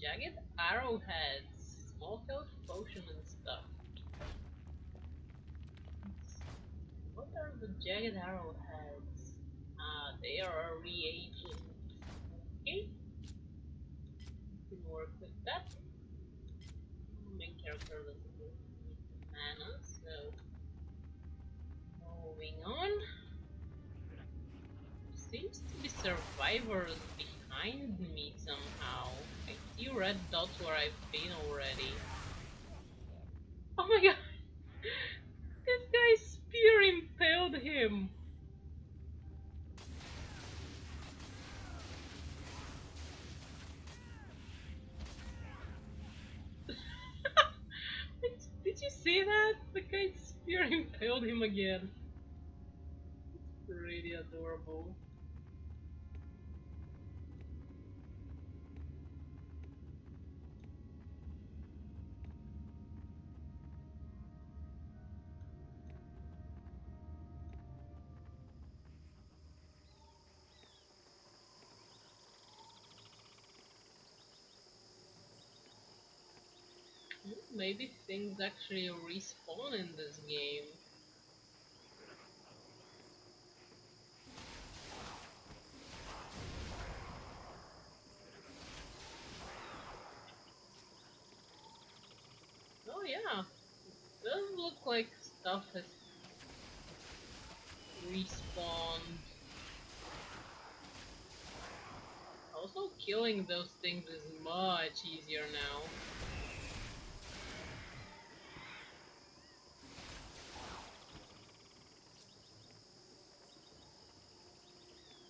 Jagged arrowheads, small health potion and stuff. What are the jagged arrowheads? Ah, they are a reagent. Okay, can work with that. Main character doesn't need mana, so moving on. Seems to be survivors behind me somehow. I see red dots where I've been already. Oh my god! This guy's spear impaled him! Did you see that? The guy's spear impaled him again. It's pretty adorable. Maybe things actually respawn in this game. stuff has respawned. Also, killing those things is much easier now.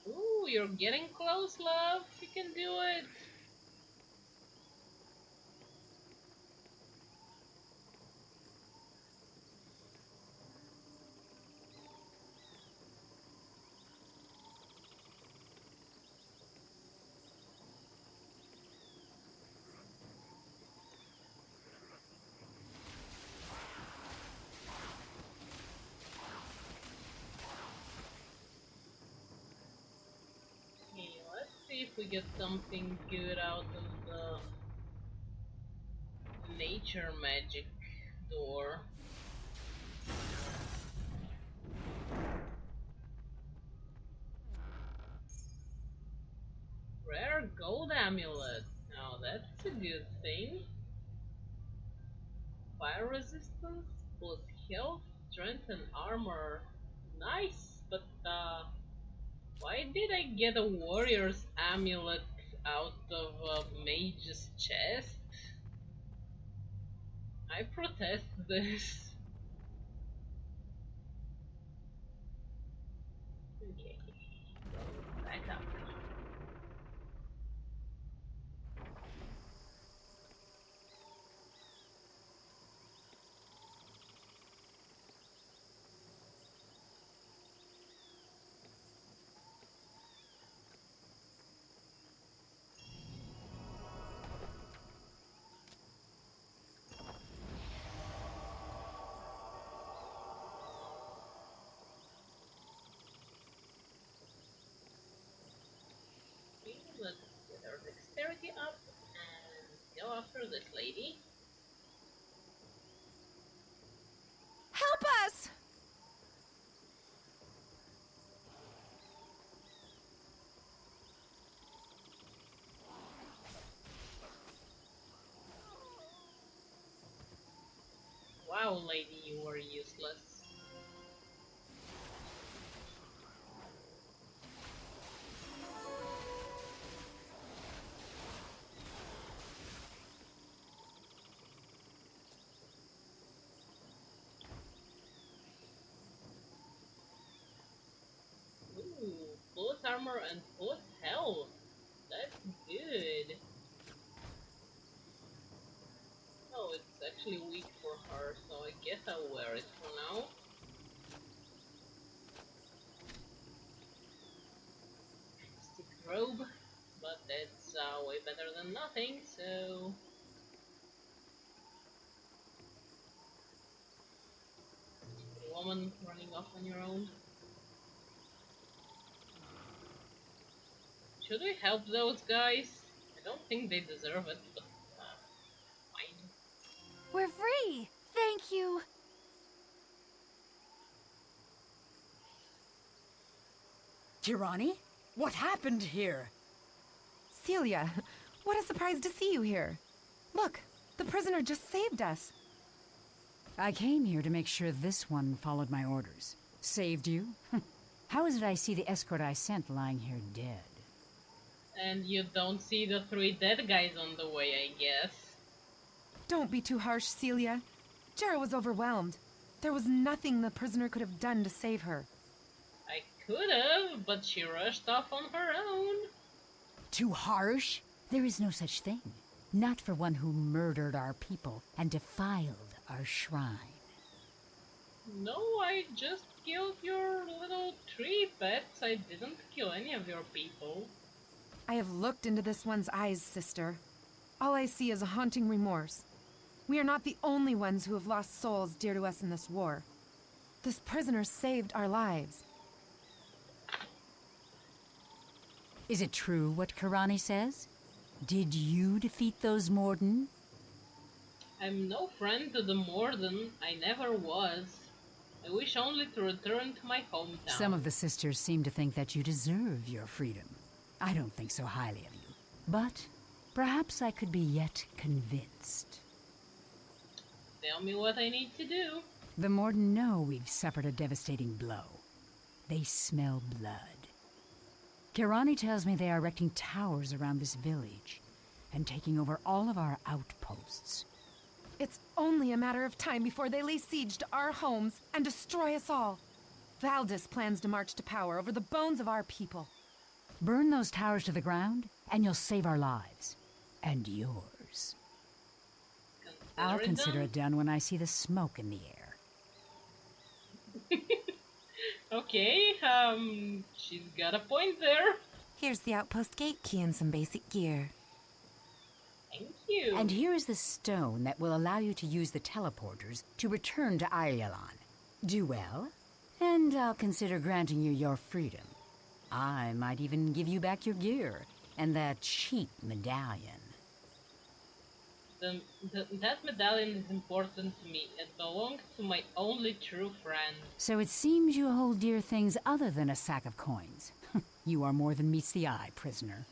Ooh, you're getting close, love. You can do it. Okay, let's see if we get something good out of the nature magic door. Rare gold amulet. Now that's a good thing. Fire resistance plus health, strength and armor. Nice, but why did I get a warrior's amulet out of a mage's chest? I protest this. Okay, go back up. Let's get our dexterity up and go after this lady. Help us! Wow, lady, you were useless. Ooh, plus armor and plus health. That's good. Oh, it's actually weak for her, so I guess I'll wear it for now. Stick robe, but that's way better than nothing, so... Stupid woman running off on your own. Should we help those guys? I don't think they deserve it, but fine. We're free! Thank you! Tirani? What happened here? Celia, what a surprise to see you here. Look, the prisoner just saved us. I came here to make sure this one followed my orders. Saved you? How is it I see the escort I sent lying here dead? And you don't see the 3 dead guys on the way, I guess. Don't be too harsh, Celia. Jera was overwhelmed. There was nothing the prisoner could have done to save her. I could have, but she rushed off on her own. Too harsh? There is no such thing. Not for one who murdered our people and defiled our shrine. No, I just killed your little tree pets. I didn't kill any of your people. I have looked into this one's eyes, sister. All I see is a haunting remorse. We are not the only ones who have lost souls dear to us in this war. This prisoner saved our lives. Is it true what Karani says? Did you defeat those Morden? I'm no friend to the Morden. I never was. I wish only to return to my hometown. Some of the sisters seem to think that you deserve your freedom. I don't think so highly of you. But perhaps I could be yet convinced. Tell me what I need to do. The Morden know we've suffered a devastating blow. They smell blood. Kirani tells me they are erecting towers around this village and taking over all of our outposts. It's only a matter of time before they lay siege to our homes and destroy us all. Valdis plans to march to power over the bones of our people. Burn those towers to the ground, and you'll save our lives. And yours. I'll consider it done when I see the smoke in the air. Okay, she's got a point there. Here's the outpost gate key and some basic gear. Thank you. And here is the stone that will allow you to use the teleporters to return to Ireland. Do well, and I'll consider granting you your freedom. I might even give you back your gear and that cheap medallion. That medallion is important to me. It belongs to my only true friend. So it seems you hold dear things other than a sack of coins. You are more than meets the eye, prisoner.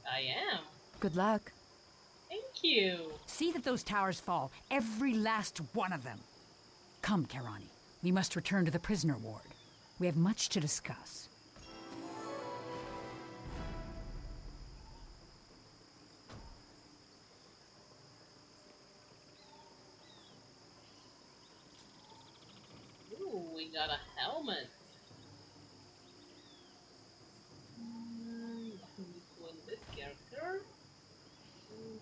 I am. Good luck. Thank you. See that those towers fall, every last one of them. Come, Kirani. We must return to the prisoner ward. We have much to discuss. Ooh, we got a helmet. Between this character.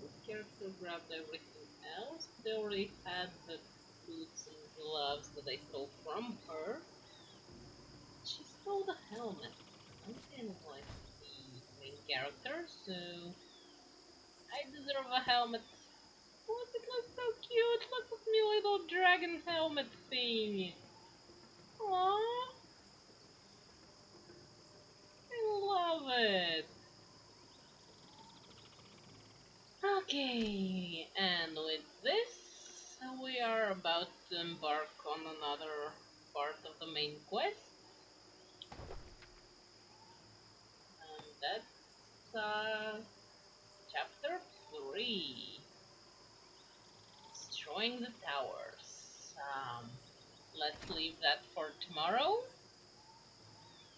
This character grabbed everything else. They already had the boots and gloves that I stole from her. She stole the helmet. I'm kind of like the main character, so I deserve a helmet. Oh, it looks so cute! Look at me little dragon helmet thing! Aww! I love it! Okay, and with this, we are about to embark on another part of the main quest. And that's chapter 3. Destroying the towers. Let's leave that for tomorrow.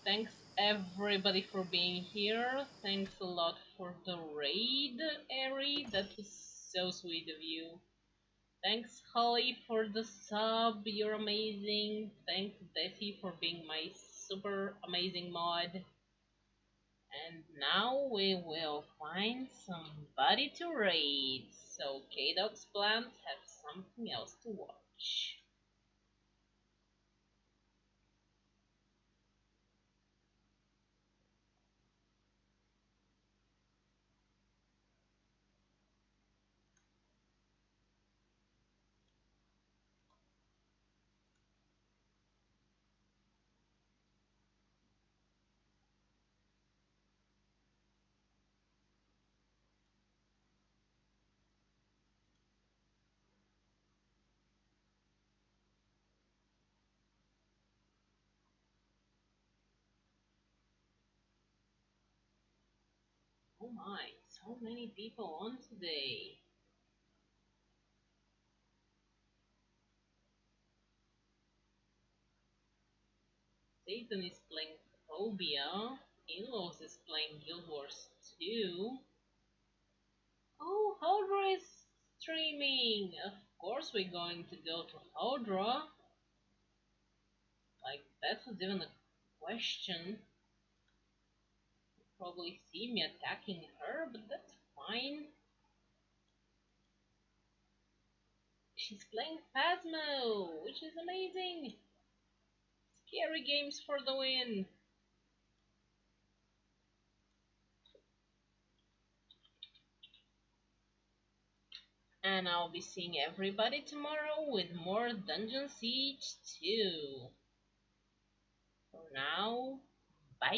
Thanks everybody for being here. Thanks a lot for the raid, Eri. That was so sweet of you. Thanks Holly for the sub. You're amazing. Thanks Desi for being my super amazing mod. And now we will find somebody to raid. So K-Dog's plans have something else to watch. Oh my, so many people on today. Satan is playing Phobia. Ilos is playing Guild Wars 2. Oh, Hodra is streaming! Of course we're going to go to Hodra. Like, that was even a question. You'll probably see me attacking her, but that's fine. She's playing Phasmo, which is amazing! Scary games for the win! And I'll be seeing everybody tomorrow with more Dungeon Siege 2. For now, bye!